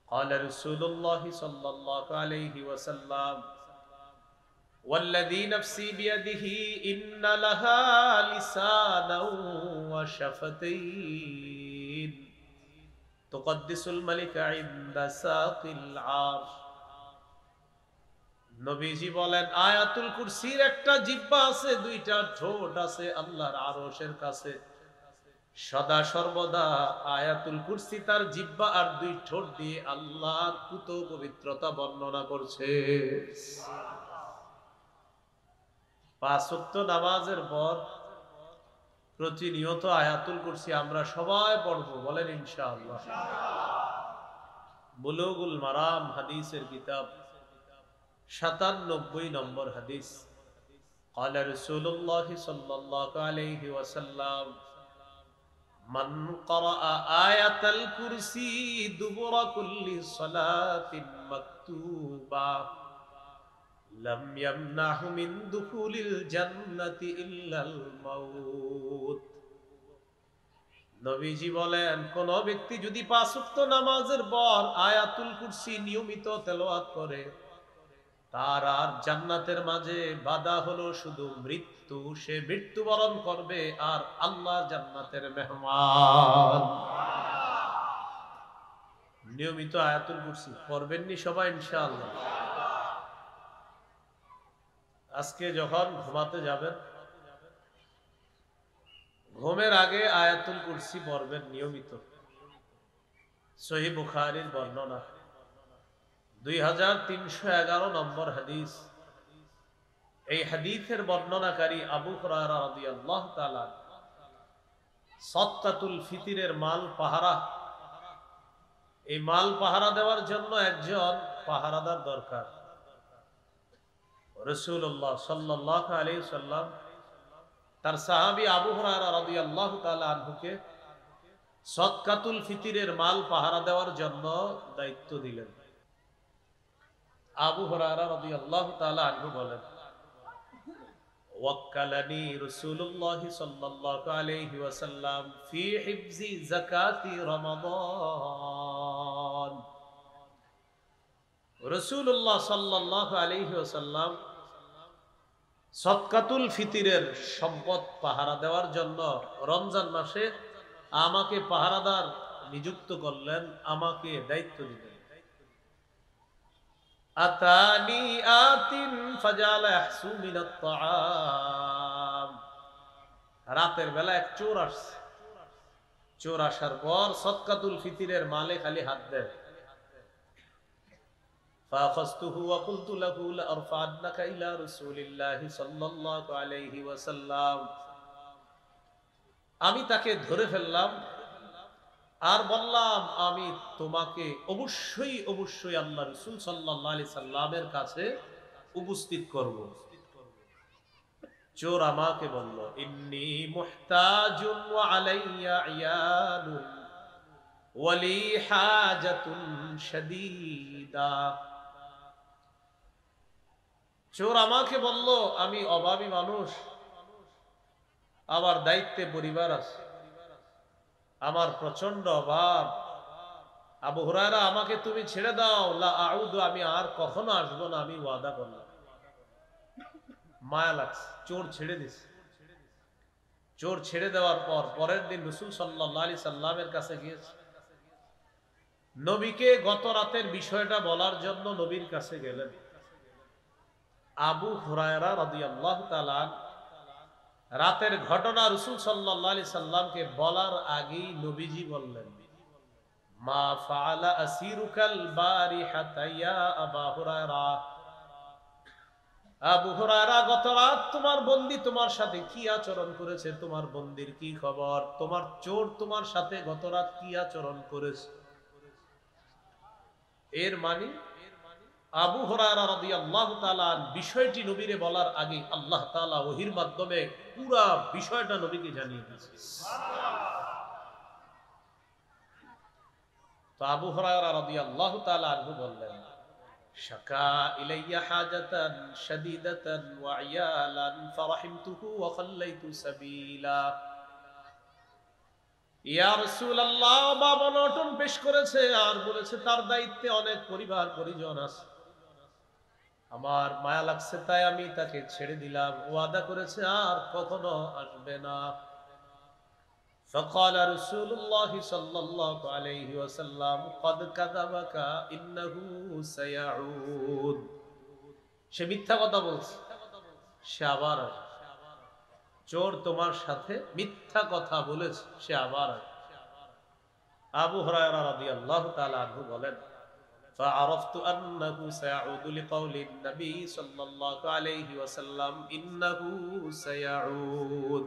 قال رسول الله صلى الله عليه وسلم والذي نفسي بيده إن لها لسانا وشفتين تقدس الملك عند ساق العرش। নবীজি বলেন, আয়াতুল কুরসির একটা জিহ্বা আছে, দুইটা ঠোঁট আছে আল্লাহর আরশের কাছে। সদা সর্বদা আয়াতুল কুরসি তার জিহ্বা আর দুই ঠোঁট দিয়ে আল্লাহর পুত পবিত্রতা বর্ণনা করছে। পাঁচ ওয়াক্ত নামাজের পর প্রতিনিয়ত আয়াতুল কুরসি আমরা সবাই পড়বো, বলেন ইনশাআল্লাহ। বুলুগুল মারাম হাদিসের কিতাব 97 নম্বর হাদিস। قال رسول الله صلى الله عليه وسلم من قرأ آية الكرسي دبر كل صلاة مكتوبة لم يمنعه من دخول الجنة إلا الموت। নবীজি বলেন, কোন ব্যক্তি যদি পাঁচ ওয়াক্ত নামাজের পর আয়াতুল কুরসি নিয়মিত তেলাওয়াত করে, তার আর জান্নাতের মাঝে বাধা হলো শুধু মৃত্যু। সে মৃত্যুবরণ করবে আর আল্লাহর জান্নাতের মেহমান। নিয়মিত আয়াতুল কুরসি পড়বেননি সবাই ইনশাআল্লাহ। আজকে যখন ঘুমাতে যাবেন, ঘুমের আগে আয়াতুল কুরসি পড়বেন নিয়মিত। সহিহ বুখারীর বর্ণনা 2311 নম্বর হাদিস। এই হাদিসের বর্ণনাকারী আবু হুরায়রা রাদিয়াল্লাহু তাআলা সাদকাতুল ফিতরের মাল পাহারা, এই মাল পাহারা দেওয়ার জন্য একজন পাহারাদার দরকার। রাসূলুল্লাহ সাল্লাল্লাহু আলাইহি সাল্লাম তার সাহাবী আবু হুরায়রা রাদিয়াল্লাহু তাআলা আনহুকে সাদকাতুল ফিতরের মাল পাহারা দেওয়ার জন্য দায়িত্ব দিলেন। আবু হুরায়রা রাদিয়াল্লাহু তাআলা আনহু বলেন, ওয়াক্কালানি রাসূলুল্লাহ সাল্লাল্লাহু আলাইহি ওয়াসাল্লাম ফি হিফজি যাকাতি রমাদান। রাসূলুল্লাহ সাল্লাল্লাহু আলাইহি ওয়াসাল্লাম সাদকাতুল ফিতরের সম্পদ পাহারা দেওয়ার জন্য রমজান মাসে আমাকে পাহারাদার নিযুক্ত করলেন, আমাকে দায়িত্ব দিলেন। আতানি আতিন ফাজালা ইয়াহসু মিনাত তাআম। রাতের বেলা এক চোর আসছে। চোর আসার পর সাদকাতুল ফিতরের মালে খালি হাত দেয়। ফাখাযতুহু ওয়া কুলতু লাহু লা আরফা'annaka ইলা রাসূলিল্লাহি সাল্লাল্লাহু আলাইহি ওয়াসাল্লাম। আমি তাকে ধরে ফেললাম আর বললাম, আমি তোমাকে অবশ্যই অবশ্যই আল্লাহ রাসূল সাল্লাল্লাহু আলাইহি সাল্লামের কাছে উপস্থিত করব। চোর আমাকে বলল, ইন্নী মুহতাজুন ওয়া আলাইয়া ইয়ালুন ওয়া লি হাজাতুন শাদীদা। চোর আমাকে বলল, আমি অভাবী মানুষ, আমার দায়িত্বে পরিবার আছে, আমার প্রচন্ড অভাব। আবু হুরায়রা, আমাকে তুমি ছেড়ে দাও, লা আউদু, আমি আর কখনো আসবো না, আমি ওয়াদা করলাম। মায়া লাগছে, চোর ছেড়ে দিছে। চোর ছেড়ে দেওয়ার পর পরের দিন রাসূল সাল্লাল্লাহু আলাইহি সাল্লামের কাছে গিয়েছে। নবীকে গত রাতের বিষয়টা বলার জন্য নবীর কাছে গেলেন। আবু হুরায়রা রাদিয়াল্লাহু তাআলা রাতের ঘটনা রাসূল সাল্লাল্লাহু আলাইহি সাল্লামকে বলার আগেই নবীজি বললেন, মা ফাআলা আসিরুকাল বারিহাতা ইয়া আবু হুরায়রা। আবু হুরায়রা, গত রাত তোমার বন্দী তোমার সাথে কি আচরণ করেছে? তোমার বন্দীর কি খবর? তোমার চোর তোমার সাথে গত রাত কি আচরণ করেছে? এর মানে আবু হুরায়রা রাদিয়াল্লাহু তাআলা বিষয়টি নবীরে বলার আগে আল্লাহ তাআলা ওহীর মাধ্যমে পুরো বিষয়টা নবীকে জানিয়ে দিয়েছে। তো আবু হুরায়রা রাদিয়াল্লাহু তাআলা আনহু বললেন, শাকা ইলাইয়া হাজাতান শাদীদাতান ওয়া ইয়ালান ফারাহিমতুহু ওয়া খাল্লাইতু সাবিলা। ইয়া রাসূলুল্লাহ, বাবা অনটন পেশ করেছে আর বলেছে তার দায়িত্বে অনেক পরিবার পরিজন আছে, আমার মায়া লাগছে তাই আমি তাকে ছেড়ে দিলাম, ওয়াদা করেছে আর কখনো আসবে না। فقال رسول الله صلى الله عليه وسلم قد كذبك إنه سيعود। সে মিথ্যা কথা বলছে, সে আবার আসবে। চোর তোমার সাথে মিথ্যা কথা বলেছে, সে আবার আসবে। আবু হুরায়রা রাদিয়াল্লাহু তাআলা আনহু বলেন, فعرفت أنه سيعود لقول النبي صلى الله عليه وسلم إنه سيعود।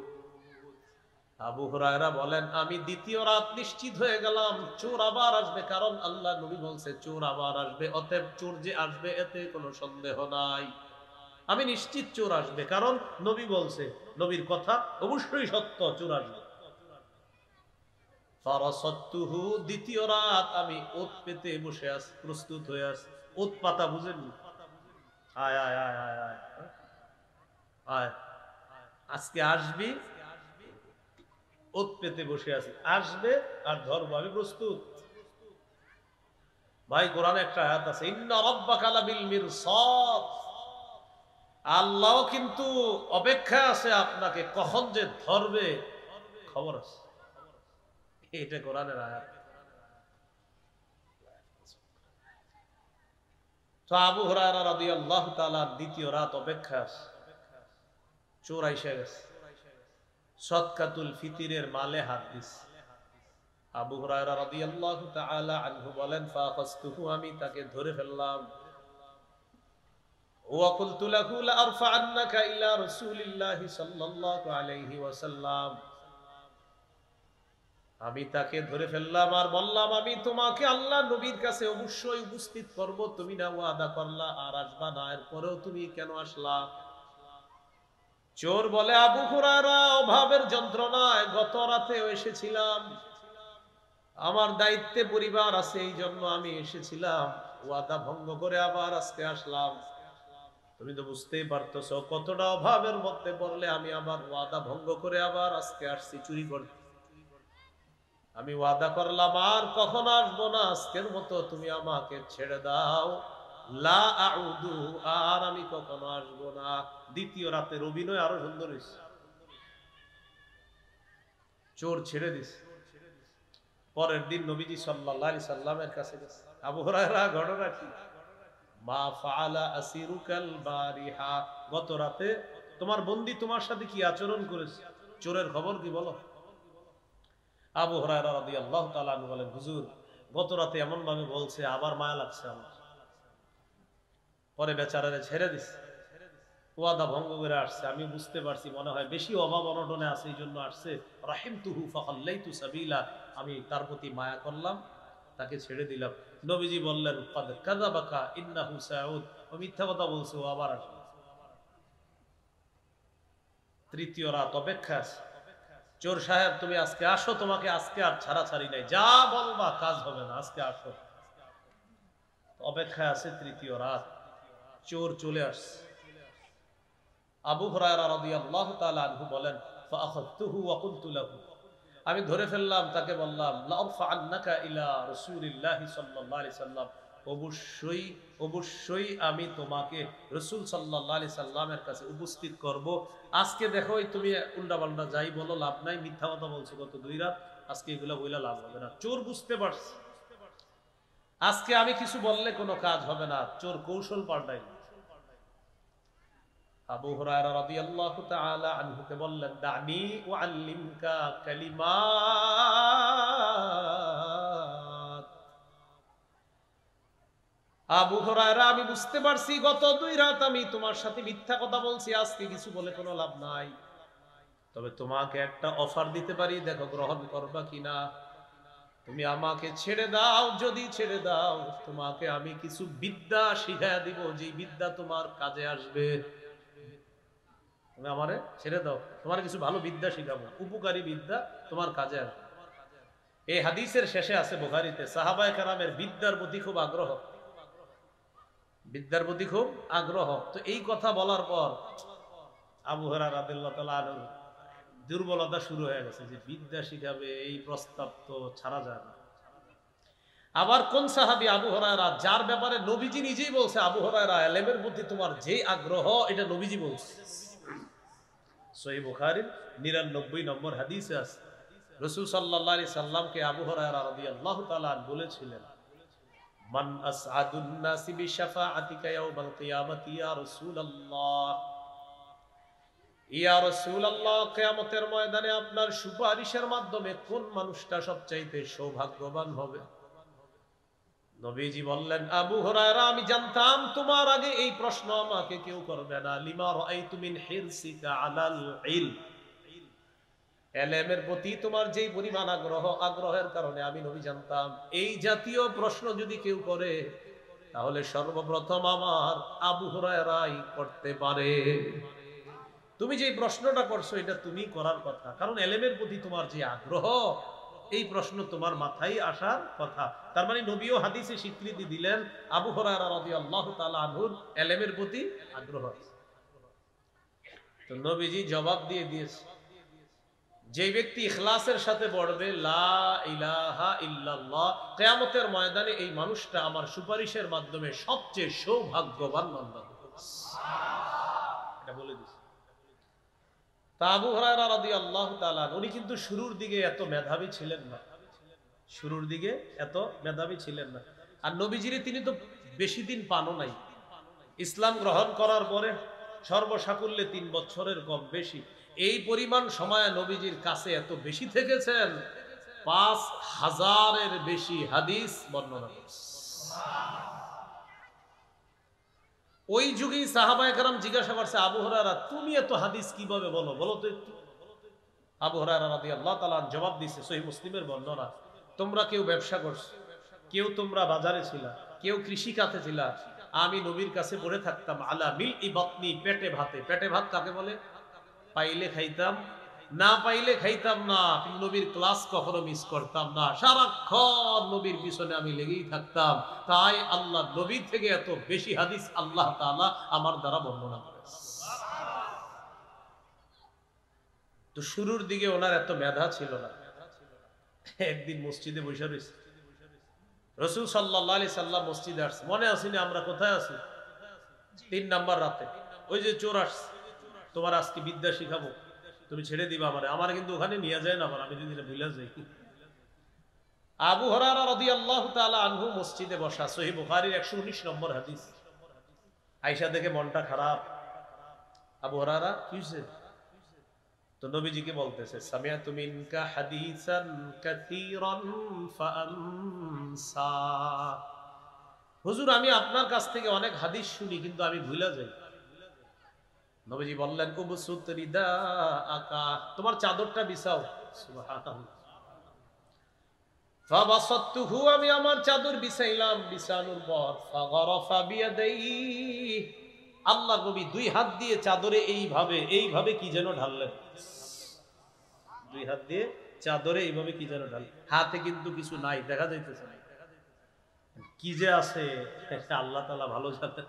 আবু হুরায়রা বলেন, আমি দ্বিতীয় রাত নিশ্চিত হয়ে গেলাম চোর আবার আসবে, কারণ আল্লাহ নবী বলছে চোর আবার আসবে, অতএব চোর যে আসবে এতে কোনো সন্দেহ নাই। আমি নিশ্চিত চোর আসবে, কারণ নবী বলছে, নবীর কথা অবশ্যই সত্য, চোর আসবে। ফারাসাতুহু, দ্বিতীয় রাত আমি ওত পেতে বসে আছি, প্রস্তুত হয়ে আছি। ওত পাতা বুঝেননি? আয় আয় আয় আয় আয় আয়, আজকে আসবি, ওত পেতে বসে আছি, আসবে আর ধরবো, আমি প্রস্তুত। ভাই কোরআনে একটা আয়াত আছে, ইন্না রাব্বাকা লাবিল মিরসাদ, আল্লাহ কিন্তু অপেক্ষায় আছে আপনাকে, কখন যে ধরবে খবর আছে। এটা কোরআনের আয়াত। তো আবু হুরায়রা রাদিয়াল্লাহু তাআলা দ্বিতীয় রাত অপেক্ষা আছে, চোর আইসা গেছে, সদকাতুল ফিতরের মালে হাত দিছে। আবু হুরায়রা রাদিয়াল্লাহু তাআলা আনহু বলেন, ফাখাসতুহু, আমি তাকে ধরে ফেললাম। ওয়া কুলতু লাহু লা আরফা'আন্নাকা ইলা রাসূলিল্লাহি সাল্লাল্লাহু আলাইহি ওয়াসাল্লাম, আমি তাকে ধরে ফেললাম আর বললাম, আমি তোমাকে আল্লাহ নবীর কাছে অবশ্যই উপস্থিত করব, তুমি না ওয়াদা করলা আর আসবা না, এরপরেও তুমি কেন আসলা? চোর বলে, আবু হুরায়রা, অভাবের যন্ত্রণায় গত রাতেও এসেছিলাম, আমার দায়িত্বে পরিবার আছে, এই জন্য আমি এসেছিলাম, ওয়াদা ভঙ্গ করে আবার আজকে আসলাম। তুমি তো বুঝতেই পারতেছো কতটা অভাবের মধ্যে পড়লে আমি আবার ওয়াদা ভঙ্গ করে আবার আজকে আসছি চুরি করতে। আমি ওয়াদা করলাম আর কখনো আসবো না, আজকের মতো তুমি আমাকে ছেড়ে দাও, লা আউদু, আর আমি কখনো আসবো না। দ্বিতীয় রাতের অভিনয় আরো সুন্দর হয়েছে, চোর ছেড়ে দিছে। পরের দিন নবীজি সাল্লাল্লাহু আলাইহি সাল্লামের কাছে গেছে। আবু হুরায়রা, ঘটনা কি? মা ফাআলা আসিরুকাল বারিহা, গত রাতে তোমার বন্দী তোমার সাথে কি আচরণ করেছে, চোরের খবর কি বলো। আবু হুরায়রা রাদিয়াল্লাহু তাআলা আনহু বলেন, হুজুর, গত রাতে এমন ভাবে বলছে, আবার মায়া লাগছে আমার। পরে বেচারারে ছেড়ে দিছে, ওয়াদা ভঙ্গ করে আসছে, আমি বুঝতে পারছি মনে হয় বেশি অভাব অনটনে আছে, এই জন্য আসছে। রাহিমতুহু ফাখাল্লাইতু সাবিলা, আমি তার প্রতি মায়া করলাম, তাকে ছেড়ে দিলাম। নবীজি বললেন, কাদ কাযাবাকা ইন্নাহু সাউদ, ও মিথ্যা কথা বলছে, ও আবার আসবে। তৃতীয় রাত অপেক্ষা আছে। চোর সাহেব, তুমি আজকে আসো, তোমাকে আজকে আর ছাড়াছাড়ি নাই, যা বলবা কাজ হবে না, আজকে আসো। অপেক্ষায় আছে তৃতীয় রাত, চোর চলে আসছে। আবু হুরায়রা রাদিয়াল্লাহু তাআলা আনহু বলেন, ফাআখাযতুহু ওয়া কুলতু লাহু, আমি ধরে ফেললাম, তাকে বললাম, লা আরফা'আন্নাকা ইলা রাসূলিল্লাহি সাল্লাল্লাহু আলাইহি সাল্লাম, অবশ্যই অবশ্যই আমি তোমাকে রাসূল সাল্লাল্লাহু আলাইহি সাল্লামের কাছে উপস্থিত করব। আজকে দেখো, তুমি উল্টাপাল্টা যাই বলো লাভ নাই, মিথ্যা কথা বলছো গত 2 রাত, আজকে এগুলো বইলা লাভ হবে না। চোর বুঝতে পারছে আজকে আমি কিছু বললে কোনো কাজ হবে না, চোর কৌশল পাল্টাই। আবু হুরায়রা রাদিয়াল্লাহু তাআলা আনহুকে বললেন, দানি উআল্লিমকা কালিমাত। আবু হুরায়রা, আমি বুঝতে পারছি গত 2 রাত আমি তোমার সাথে মিথ্যা কথা বলছি, আজকে কিছু বলে কোনো লাভ নাই, তবে তোমাকে একটা অফার দিতে পারি, দেখো গ্রহণ করবা কিনা। তুমি আমাকে ছেড়ে দাও, যদি ছেড়ে দাও তোমাকে আমি কিছু বিদ্যা শিখাইয়া দিব, যে বিদ্যা তোমার কাজে আসবে। তুমি আমারে ছেড়ে দাও, তোমার কিছু ভালো বিদ্যা শিখাবো, উপকারী বিদ্যা তোমার কাজে আসবে। এই হাদিসের শেষে আছে বুখারীতে, সাহাবায়ে কেরামের বিদ্যার প্রতি খুব আগ্রহ, বিদ্যার প্রতি খুব আগ্রহ। তো এই কথা বলার পর আবু হুরায়রা রাদিয়াল্লাহু তাআলা আনহু দুর্বলতা শুরু হয়ে গেছে যে বিদ্যা শিখাবে, এই প্রস্তাব তো ছাড়া যায় না। আবার কোন সাহাবী আবু হুরায়রা, যার ব্যাপারে নবীজি নিজেই বলছে, আবু হুরায়রা ইলমের প্রতি তোমার যে আগ্রহ, এটা নবীজি বলছে। সহিহ বুখারীর 99 নম্বর হাদিসে আছে, রাসূল সাল্লাল্লাহু আলাইহি সাল্লামকে আবু হুরায়রা রাদিয়াল্লাহু তাআলা বলেছিলেন, মান আসআদুন নাসি বিশাফাআতিকা ইয়াউমাল কিয়ামাতি ইয়া রাসূলুল্লাহ, ইয়া রাসূলুল্লাহ, কিয়ামতের ময়দানে আপনার সুপারিশের মাধ্যমে কোন মানুষটা সবচাইতে সৌভাগ্যবান হবে? নবীজি বললেন, আবু হুরায়রা, আমি জানতাম তোমার আগে এই প্রশ্ন আমাকে কেউ করবে না। লিমা রাআইতু মিন হিরসিকা আলাল ইলম, ইলমের প্রতি তোমার যেই পরিমাণ আগ্রহের কারণে আমি নবী জানতাম এই জাতীয় প্রশ্ন যদি কেউ করে তাহলে সর্বপ্রথম আমার আবু হুরায়রাই করতে পারে। তুমি যে প্রশ্নটা করছো এটা তুমি করার কথা, কারণ ইলমের প্রতি তোমার যে আগ্রহ, এই প্রশ্ন তোমার মাথায় আসার কথা। তার মানে নবীও হাদিসে স্বীকৃতি দিলেন আবু হুরায়রা রাদিয়াল্লাহু তাআলা আনহুর ইলমের প্রতি আগ্রহ। তো নবীজি জবাব দিয়ে দিয়েছে, যে ব্যক্তি ইখলাসের সাথে পড়বে লা ইলাহা ইল্লাল্লাহ, কিয়ামতের ময়দানে এই মানুষটা আমার সুপারিশের মাধ্যমে সবচেয়ে সৌভাগ্যবান বান্দা হবে। এটা বলে দিয়েছে। তা আবু হুরায়রা রাদিয়াল্লাহু তাআলা, উনি কিন্তু শুরুর দিকে এত মেধাবী ছিলেন না, শুরুর দিকে এত মেধাবী ছিলেন না। আর নবীজিরে তিনি তো বেশি দিন পানও নাই, ইসলাম গ্রহণ করার পরে সর্বসাকুল্যে 3 বছরের কম বেশি, এই পরিমাণ সময় নবীজির কাছে এত বেশি থেকেছেন, 5000-এর বেশি হাদিস বর্ণনা করেছেন। ওই যুগেই সাহাবায়ে কেরাম জিজ্ঞাসা করছে, আবু হুরায়রা তুমি এত হাদিস কিভাবে বলো, বলো তো একটু। আবু হুরায়রা রাদিয়াল্লাহু তাআলা জবাব দিয়েছে, সহিহ মুসলিমের বর্ণনা, তোমরা কেউ ব্যবসা করছো, কেউ তোমরা বাজারে ছিলা, কেউ কৃষি খাতে ছিলা, আমি নবীর কাছে পড়ে থাকতাম আলা মিল ইবাতনি, পেটে ভাতে। পেটে ভাত কাকে বলে? পাইলে খাইতাম, না পাইলে খাইতাম না, কিন্তু নবীর ক্লাস কখনো মিস করতাম না, সারাক্ষণ নবীর পিছনে আমি লেগেই থাকতাম। তাই আল্লাহ নবীর থেকে এত বেশি হাদিস আল্লাহ তাআলা আমার দ্বারা বর্ণনা করেছেন। তো শুরুর দিকে ওনার এত মেধা ছিল না। একদিন মসজিদে বসে রয়েছে, রাসূল সাল্লাল্লাহু আলাইহি সাল্লাম মসজিদে আসছে, মনে আসেনি আমরা কোথায় আছি? 3 নাম্বার রাতে ওই যে চোর আসছে, তোমার আজকে বিদ্যা শিখাবো, তুমি ছেড়ে দিবা আমারে। আমার কিন্তু ওখানে নিয়ে যায় না, আমি যদি ভুলে যাই। আবু হুরায়রা রাদিয়াল্লাহু তাআলা আনহু মসজিদে বসা, সহিহ বুখারীর 119 নম্বর হাদিস। আয়েশা দেখে মনটা খারাপ, আবু হুরায়রা কি হইছে? তো নবীজিকে বলতেছে, সামিআতু মিনকা হাদিসান কাসীরান ফাআনসা, হুজুর আমি আপনার কাছ থেকে অনেক হাদিস শুনি কিন্তু আমি ভুলে যাই। নবীজি বললেন, উবসুত রিদাআকা, তোমার চাদরটা বিছাও। সুবহানাল্লাহ। ফাবাসাততুহু, আমি আমার চাদর বিছাইলাম, বিছানোর পর ফাগরাফা বিয়াদাইহি, আল্লাহর নবী 2 হাত দিয়ে চাদরে এইভাবে কি যেন ঢাললেন। 2 হাত দিয়ে চাদরে এইভাবে কি যেন ঢাল, হাতে কিন্তু কিছু নাই, দেখা যাইতেছে না কি যে আছে, আল্লাহ তাআলা ভালো জানেন।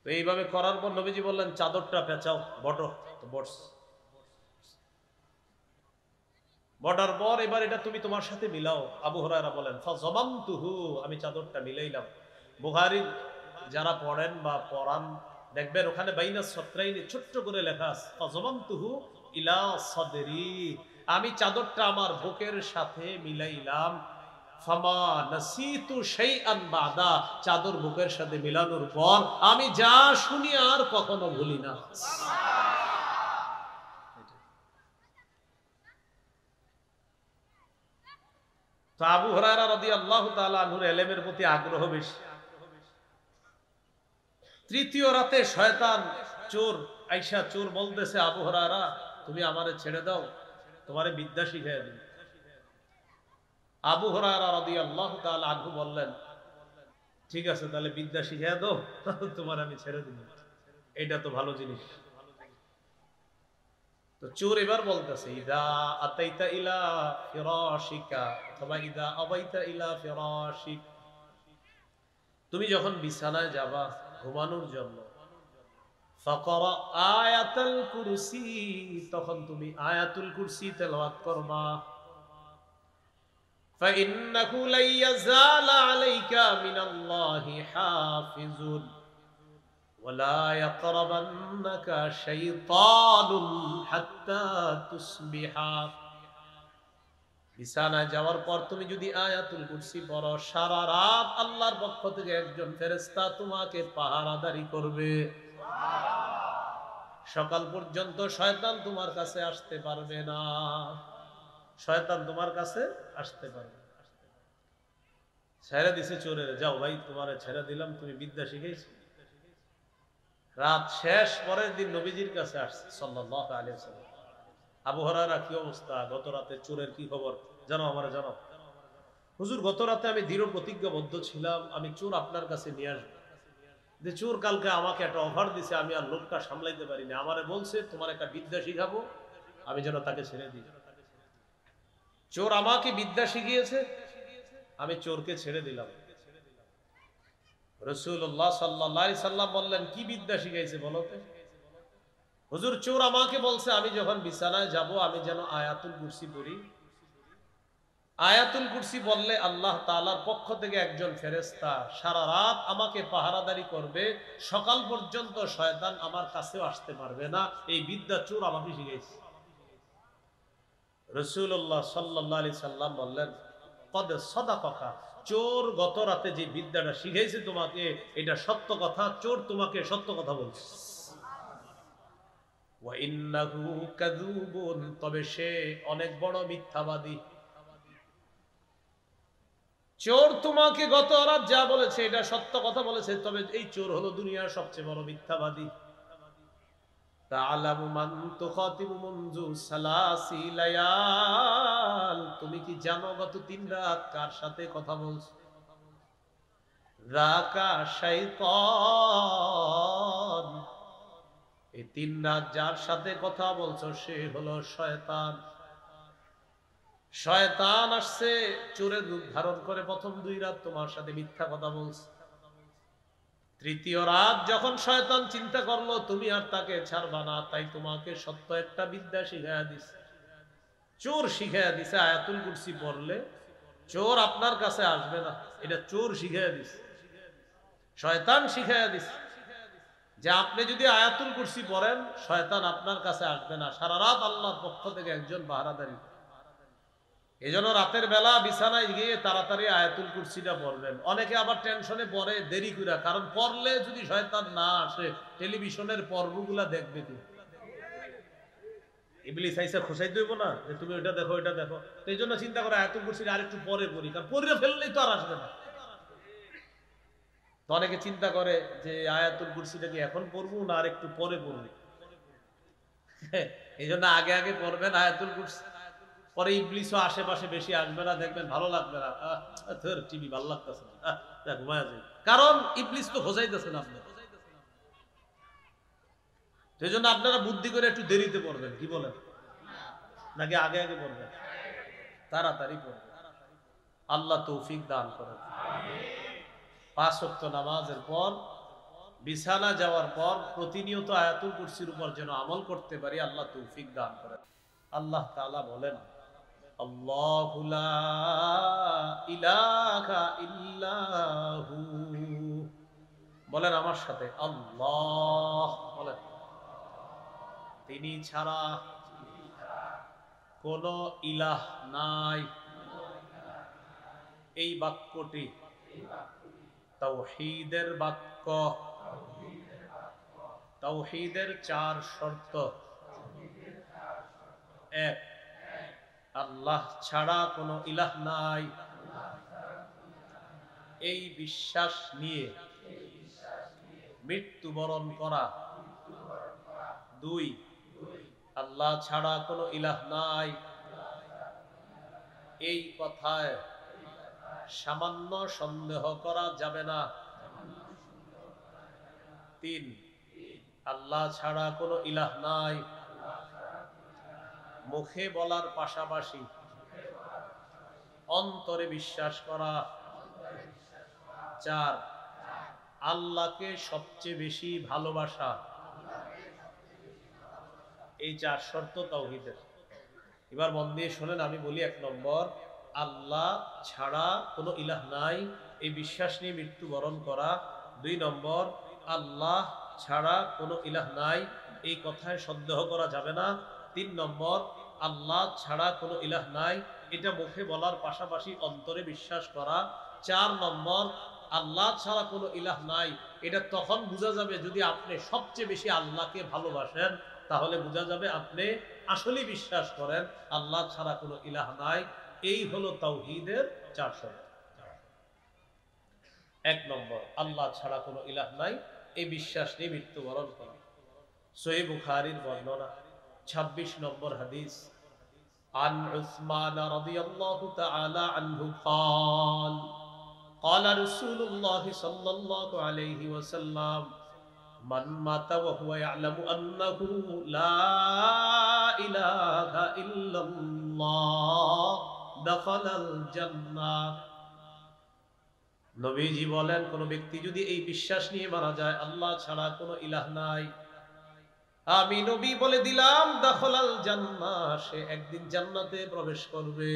তো এইভাবে করার পর নবীজি বললেন, চাদরটা পেঁচাও, বটো। তো বটার পর এবার এটা তুমি তোমার সাথে মিলাও। আবু হুরায়রা বলেন, ফাযামামতুহু, আমি চাদরটা মিলাইলাম। বুখারীর যারা পড়েন বা পড়ান দেখবেন ওখানে বাইনা সত্রাইনি ছোট্ট করে লেখা আছে, ফাযামামতুহু ইলা সাদরি, আমি চাদরটা আমার বুকের সাথে মিলাইলাম। ফামা নাসিতু শাইআন বাদা, চাদর বুকের সাথে মিলানোর পর আমি যা শুনি আর কখনো ভুলি না। তো আবু হুরায়রা রাদিয়াল্লাহু তাআলা আনহুর ইলমের প্রতি আগ্রহ বেশি। তৃতীয় রাতে শয়তান চোর আইসা, চোর বলতেছে, আবু হুরায়রা তুমি আমারে ছেড়ে দাও, তোমারে বিদ্যা শিখাইয়া দিই। আবু হুরায়রা রাদিয়াল্লাহু তাআলা আনহু বললেন, ঠিক আছে তাহলে বিদ্যা শিখাইয়া দাও, তোমার আমি ছেড়ে দিব, এটা তো ভালো জিনিস। তো চোর এবার বলতেছে, ইদা আতাইতা ইলা ফিরাশিকা অথবা ইদা আবাইতা ইলা ফিরাশিক, তুমি যখন বিছানায় যাবা ঘুমানোর জন্য, ফাকরা আয়াতুল কুরসি, তখন তুমি আয়াতুল কুরসি তেলাওয়াত করবা। فإنه لن يزال عليك من الله حافظ ولا يقربنك شيطان حتى تصبح। বিছানায় যাওয়ার পর তুমি যদি আয়াতুল কুরসি পড়ো, সারা রাত আল্লাহর পক্ষ থেকে একজন ফেরেশতা তোমাকে পাহারাদারি করবে। সকাল পর্যন্ত শয়তান তোমার কাছে আসতে পারবে না, শয়তান তোমার কাছে আসতে পারবে। ছেড়ে দিছে চোরের, যাও ভাই তোমারে ছেড়ে দিলাম, তুমি বিদ্যা শিখেছি। রাত শেষ, পরের দিন নবীজির কাছে আসছে সাল্লাল্লাহু আলাইহি ওয়াসাল্লাম। আবু হুরায়রা, কি অবস্থা, গত রাতে চোরের কি খবর জানো, আমারে জানাও। হুজুর, গত রাতে আমি দৃঢ় প্রতিজ্ঞাবদ্ধ ছিলাম আমি চোর আপনার কাছে নিয়ে আসবো। যে চোর কালকে আমাকে একটা অফার দিছে, আমি আর লোকটা সামলাইতে পারিনি, আমারে বলছে তোমার একটা বিদ্যা শিখাবো, আমি যেন তাকে ছেড়ে দিই। চোর আমাকে বিদ্যা শিখিয়েছে, আমি চোরকে ছেড়ে দিলাম। রাসূলুল্লাহ সাল্লাল্লাহু আলাইহি সাল্লাম বললেন, কি বিদ্যা শিখাইছে বলো তো? হুজুর, চোর আমাকে বলছে আমি যখন বিছানায় যাব আমি যেন আয়াতুল কুরসি পড়ি। আয়াতুল কুরসি বললে আল্লাহ তাআলার পক্ষ থেকে একজন ফেরেশতা সারা রাত আমাকে পাহারাদারি করবে, সকাল পর্যন্ত শয়তান আমার কাছেও আসতে পারবে না। এই বিদ্যা চোর আমাকে শিখাইছে। রাসূলুল্লাহ সাল্লাল্লাহু আলাইহি সাল্লাম বললেন, কদ সাদাকাকা, চোর গত রাতে যে বিদ্যাটা শিখাইছে তোমাকে এটা সত্য কথা, চোর তোমাকে সত্য কথা বলছে। ওয়া ইন্নাহু কাযুবুন, তবে সে অনেক বড় মিথ্যাবাদী। চোর তোমাকে গত রাত যা বলেছে এটা সত্য কথা বলেছে, তবে এই চোর হলো দুনিয়ার সবচেয়ে বড় মিথ্যাবাদী। তাআলামু মান তুখাতিবু মুনযু সালাসি লায়াল, তুমি কি জানো গত 3 রাত কার সাথে কথা বলছো? যাকা শাইতান, এই 3 রাত যার সাথে কথা বলছো সে হলো শয়তান। শয়তান আসছে চোরের রূপ ধারণ করে, প্রথম 2 রাত তোমার সাথে মিথ্যা কথা বলছে। তৃতীয় রাত যখন শয়তান চিন্তা করলো তুমি আর তাকে ছাড়বা না, তাই তোমাকে সত্য একটা বিদ্যা শিখাইয়া দিছে। চোর শিখাইয়া দিছে আয়াতুল কুরসি পড়লে চোর আপনার কাছে আসবে না, এটা চোর শিখাইয়া দিছে, শয়তান শিখাইয়া দিছে যে আপনি যদি আয়াতুল কুরসি পড়েন শয়তান আপনার কাছে আসবে না, সারা রাত আল্লাহর পক্ষ থেকে একজন পাহারাদারি। এজন্য রাতের বেলা বিছানায় গিয়ে তাড়াতাড়ি আয়াতুল কুরসিটা পড়বেন। অনেকে আবার টেনশনে পড়ে দেরি করে, কারণ পড়লে যদি শয়তান না আসে টেলিভিশনের পর্বগুলা দেখবে কি, ইবলিস আইসা খোসাই দেব না যে তুমি ওইটা দেখো ওইটা দেখো। তো এই জন্য চিন্তা করে আয়াতুল কুরসি আরেকটু পরে পড়ি, কারণ পড়ে ফেললেই তো আর আসবে না। তো অনেকে চিন্তা করে যে আয়াতুল কুরসিটা কি এখন পড়বো না আর একটু পরে পড়বো। এই জন্য আগে আগে পড়বেন আয়াতুল কুরসি, পরে ইবলিসও আশেপাশে বেশি আসবে না, দেখবেন ভালো লাগবে না, টিভি ভালো লাগতেছে না, ঘুমায় যায়, কারণ ইবলিস তো খোঁজাইতেছে না আপনি। সেই জন্য আপনারা বুদ্ধি করে একটু দেরিতে পড়বেন, কি বলেন, নাকি আগে আগে পড়বেন? তাড়াতাড়ি পড়বেন। আল্লাহ তৌফিক দান করেন। 5 ওয়াক্ত নামাজের পর বিছানা যাওয়ার পর প্রতিনিয়ত আয়াতুল কুরসির উপর যেন আমল করতে পারি, আল্লাহ তৌফিক দান করেন। আল্লাহ তাআলা বলেন, আল্লাহু লা ইলাহা ইল্লাহু, বলেন আমার সাথে আল্লাহ, বলেন তিনি ছাড়া কোন ইলাহ নাই। এই বাক্যটি তাওহীদের বাক্য। তাওহীদের 4 শর্ত। 1, আল্লাহ ছাড়া কোনো ইলাহ নাই, এই বিশ্বাস নিয়ে মৃত্যুবরণ করা। 2, আল্লাহ ছাড়া কোনো ইলাহ নাই, এই কথায় সামান্য সন্দেহ করা যাবে না। 3, আল্লাহ ছাড়া কোনো ইলাহ নাই মুখে বলার পাশাপাশি অন্তরে বিশ্বাস করা। 4, আল্লাহকে সবচেয়ে বেশি ভালোবাসা। এই 4 শর্ত তাওহীদের। এবার মন দিয়ে শোনেন, আমি বলি 1 নম্বর, আল্লাহ ছাড়া কোনো ইলাহ নাই এই বিশ্বাস নিয়ে মৃত্যুবরণ করা। 2 নম্বর, আল্লাহ ছাড়া কোনো ইলাহ নাই এই কথায় সন্দেহ করা যাবে না। 3 নম্বর, আল্লাহ ছাড়া কোনো ইলাহ নাই এটা মুখে বলার পাশাপাশি অন্তরে বিশ্বাস করা। 4 নম্বর, আল্লাহ ছাড়া কোনো ইলাহ নাই এটা তখন বোঝা যাবে যদি আপনি সবচেয়ে বেশি আল্লাহকে ভালোবাসেন, তাহলে বোঝা যাবে আপনি আসলে বিশ্বাস করেন আল্লাহ ছাড়া কোনো ইলাহ নাই। এই হলো তাওহীদের 4 শর্ত। 1 নম্বর, আল্লাহ ছাড়া কোনো ইলাহ নাই এই বিশ্বাস নিয়ে মৃত্যুবরণ করা। সহিহ বুখারীর বর্ণনা 26 নম্বর হাদিস, আন উসমান রাদিয়াল্লাহু তাআলা আনহু قال قال رسول الله صلى الله عليه وسلم من مات وهو يعلم أنه لا إله إلا الله دخل الجنة। নবীজি বলেন, কোন ব্যক্তি যদি এই বিশ্বাস নিয়ে মারা যায় আল্লাহ ছাড়া কোনো ইলাহ নাই, আমি নবী বলে দিলাম দাখলাল জান্নাহ, সে একদিন জান্নাতে প্রবেশ করবে।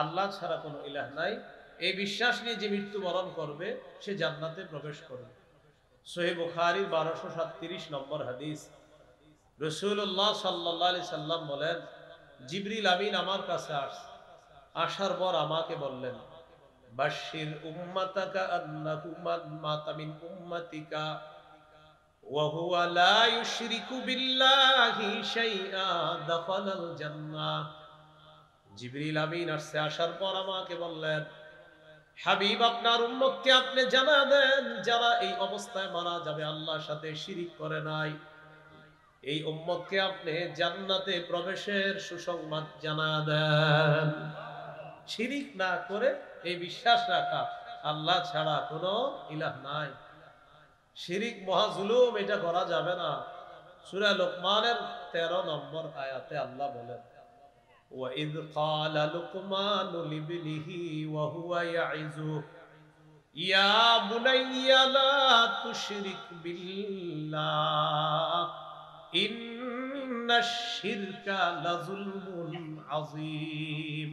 আল্লাহ ছাড়া কোনো ইলাহ নাই এই বিশ্বাস নিয়ে যে মৃত্যুবরণ করবে সে জান্নাতে প্রবেশ করবে। সহিহ বুখারীর 1237 নম্বর হাদিস, রাসূলুল্লাহ সাল্লাল্লাহু আলাইহি সাল্লাম বলেন, জিবরিল আমিন আমার কাছে আসার পর আমাকে বললেন, বাশশির উম্মাতাকা আন্নাহু মান মাতা মিন উম্মাতিকা ওয়া হুয়া লা ইউশরিকু বিল্লাহি শাইআ দাখালাল জান্নাহ। জিবরিল আমিন আসার পর আমাকে বললেন, হাবিব আপনার উম্মতকে আপনি জানা দেন যারা এই অবস্থায় মারা যাবে আল্লাহর সাথে শিরিক করে নাই, এই উম্মতকে আপনি জান্নাতে প্রবেশের সুসংবাদ জানা দেন। শিরিক না করে এই বিশ্বাস রাখা আল্লাহ ছাড়া কোনো ইলাহ নাই। শিরিক মহাজুলুম, এটা করা যাবে না। সূরা লোকমানের 13 নম্বর আয়াতে আল্লাহ বলেন, وَإِذْ قَالَ لُقْمَانُ لِابْنِهِ وَهُوَ يَعِظُهُ يَا بُنَيَّ لَا تُشْرِكْ بِاللَّهِ إِنَّ الشِّرْكَ لَظُلْمٌ عَظِيمٌ।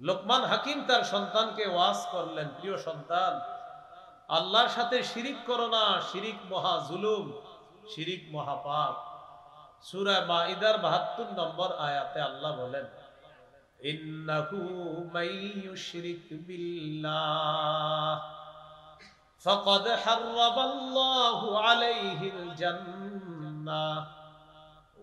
লোকমান হাকিম তার সন্তানকে ওয়াজ করলেন, প্রিয় সন্তান, আল্লাহর সাথে শিরিক করো না, শিরিক মহা জুলুম, শিরিক মহাপাপ। সূরা মাইদার 72 নম্বর আয়াতে আল্লাহ বলেন, ইন্নাহু মাইয়ুশরিক বিল্লাহ ফাকাদ হারামাল্লাহু আলাইহিল জান্নাহ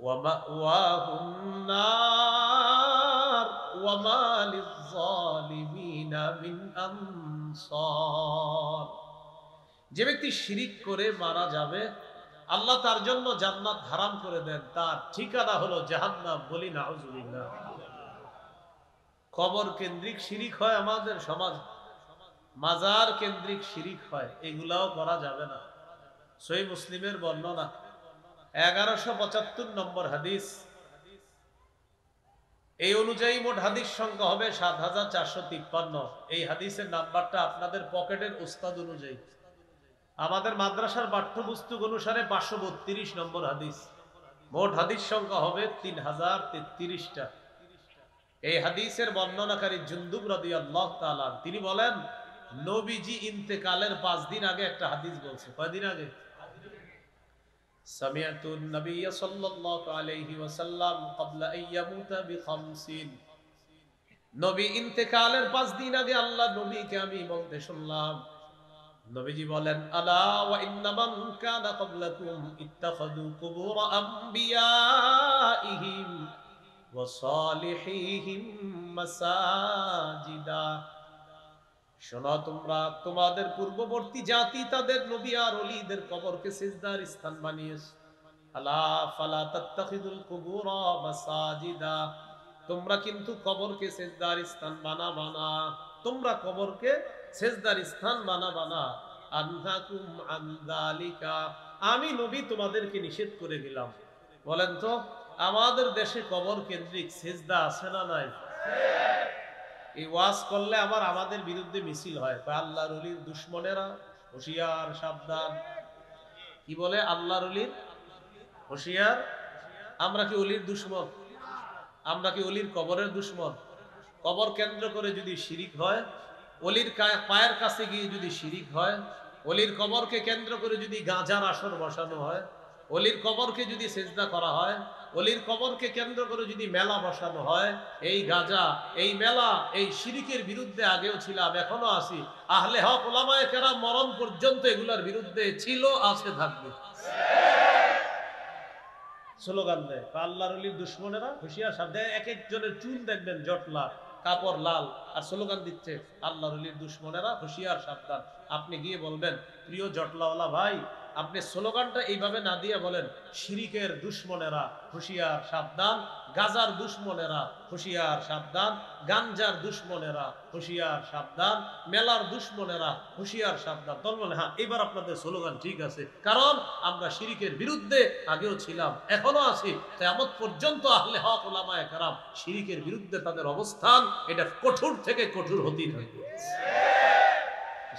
ওয়া মাওয়াহুন নার ওয়া মা লিয-যালিমিনা মিন আনসার। যে ব্যক্তি শিরিক করে মারা যাবে আল্লাহ তার জন্য জান্নাত হারাম করে দেন, তার ঠিকানা হলো জাহান্নাম। বলি নাউজুবিল্লাহ। কবর কেন্দ্রিক শিরিক হয় আমাদের সমাজ, মাজার কেন্দ্রিক শিরিক হয়, এগুলাও করা যাবে না। সহিহ মুসলিমের বর্ণনা 1175 নম্বর হাদিস, এই অনুযায়ী মোট হাদিস সংখ্যা হবে 7453। এই হাদিসের নাম্বারটা আপনাদের পকেটের উস্তাদ অনুযায়ী, আমাদের মাদ্রাসার পাঠ্যপুস্তক অনুসারে 532 নম্বর হাদিস। মোট হাদিস সংখ্যা হবে 3033টা। এই হাদিসের বর্ণনাকারী জুনদুব রাদিয়াল্লাহু তাআলা তিনি বলেন, নবীজি ইন্তেকালের 5 দিন আগে একটা হাদিস বলছে। কয়দিন আগে? সামিআতুন নবিয়্য সাল্লাল্লাহু আলাইহি ওয়াসাল্লাম ক্বাবলা আন ইয়ামুতা বি50। নবী ইন্তেকালের 5 দিন আগে আল্লাহ নবীকে আমি বলতে শুনলাম, নবীজি বলেন, আলা ওয়া ইন্না মান কানা ক্বাবলাকুম ইত্তাখাযু কুবুর আমবিয়াইহিম ওয়া সালিহিহিম মাসাজিদা। শোনো, তোমরা তোমাদের পূর্ববর্তী জাতি তাদের নবী আর ওলীদের কবরকে সিজদার স্থান বানিয়েছে। আলা ফালা তাত্তাখিযুল কুবুরা মাসাজিদা, তোমরা কিন্তু কবরকে সিজদার স্থান বানাবা না, তোমরা কবরকে সিজদার স্থান বানাবা না। আনহাকুম আন যালিকা, আমি নবী তোমাদেরকে নিষেধ করে দিলাম। বলেন তো, আমাদের দেশে কবর কেন্দ্রিক সিজদা আছে না নাই? এই ওয়াজ করলে আমাদের বিরুদ্ধে মিছিল হয়, আল্লাহর ওলির দুশমনেরা হুঁশিয়ার সাবধান। কি বলে? আল্লাহর ওলির হুঁশিয়ার। আমরা কি অলির দুশমন? আমরা কি অলির কবরের দুশমন? কবর কেন্দ্র করে যদি শিরিক হয়, অলির পায়ের কাছে গিয়ে যদি শিরিক হয়, অলির কবরকে কেন্দ্র করে যদি গাঁজার আসর বসানো হয়, অলির কবরকে যদি সেজদা করা হয়, অলির কবরকে কেন্দ্র করে যদি মেলা বসানো হয়, এই গাঁজা, এই মেলা, এই শিরিকের বিরুদ্ধে আগেও ছিলাম, এখনো আছি। আহলে হক ওলামায়ে কেরাম মরণ পর্যন্ত এগুলার বিরুদ্ধে ছিল, আছে, থাকবে। স্লোগান দেয় আল্লাহর ওলির দুশমনেরা হুঁশিয়ার সাবধান। এক একজনের চুল দেখবেন জটলা, কাপড় লাল, আর স্লোগান দিচ্ছে আল্লাহর ওলির দুশমনেরা হুঁশিয়ার সাবধান। আপনি গিয়ে বলবেন, প্রিয় জটলাওয়ালা ভাই, আপনি স্লোগানটা এইভাবে না দিয়ে বলেন, শিরিকের দুশমনেরা হুঁশিয়ার সাবধান, গাজার দুশমনেরা হুঁশিয়ার সাবধান, গাঞ্জার দুশমনেরা হুঁশিয়ার সাবধান, মেলার দুশমনেরা হুঁশিয়ার সাবধান। তখন বলে হ্যাঁ, এবার আপনাদের স্লোগান ঠিক আছে, কারণ আমরা শিরিকের বিরুদ্ধে আগেও ছিলাম, এখনো আছি, কিয়ামত পর্যন্ত আহলে হক ওলামায়ে কেরাম শিরিকের বিরুদ্ধে তাদের অবস্থান এটা কঠোর থেকে কঠোর হতেই থাকবে।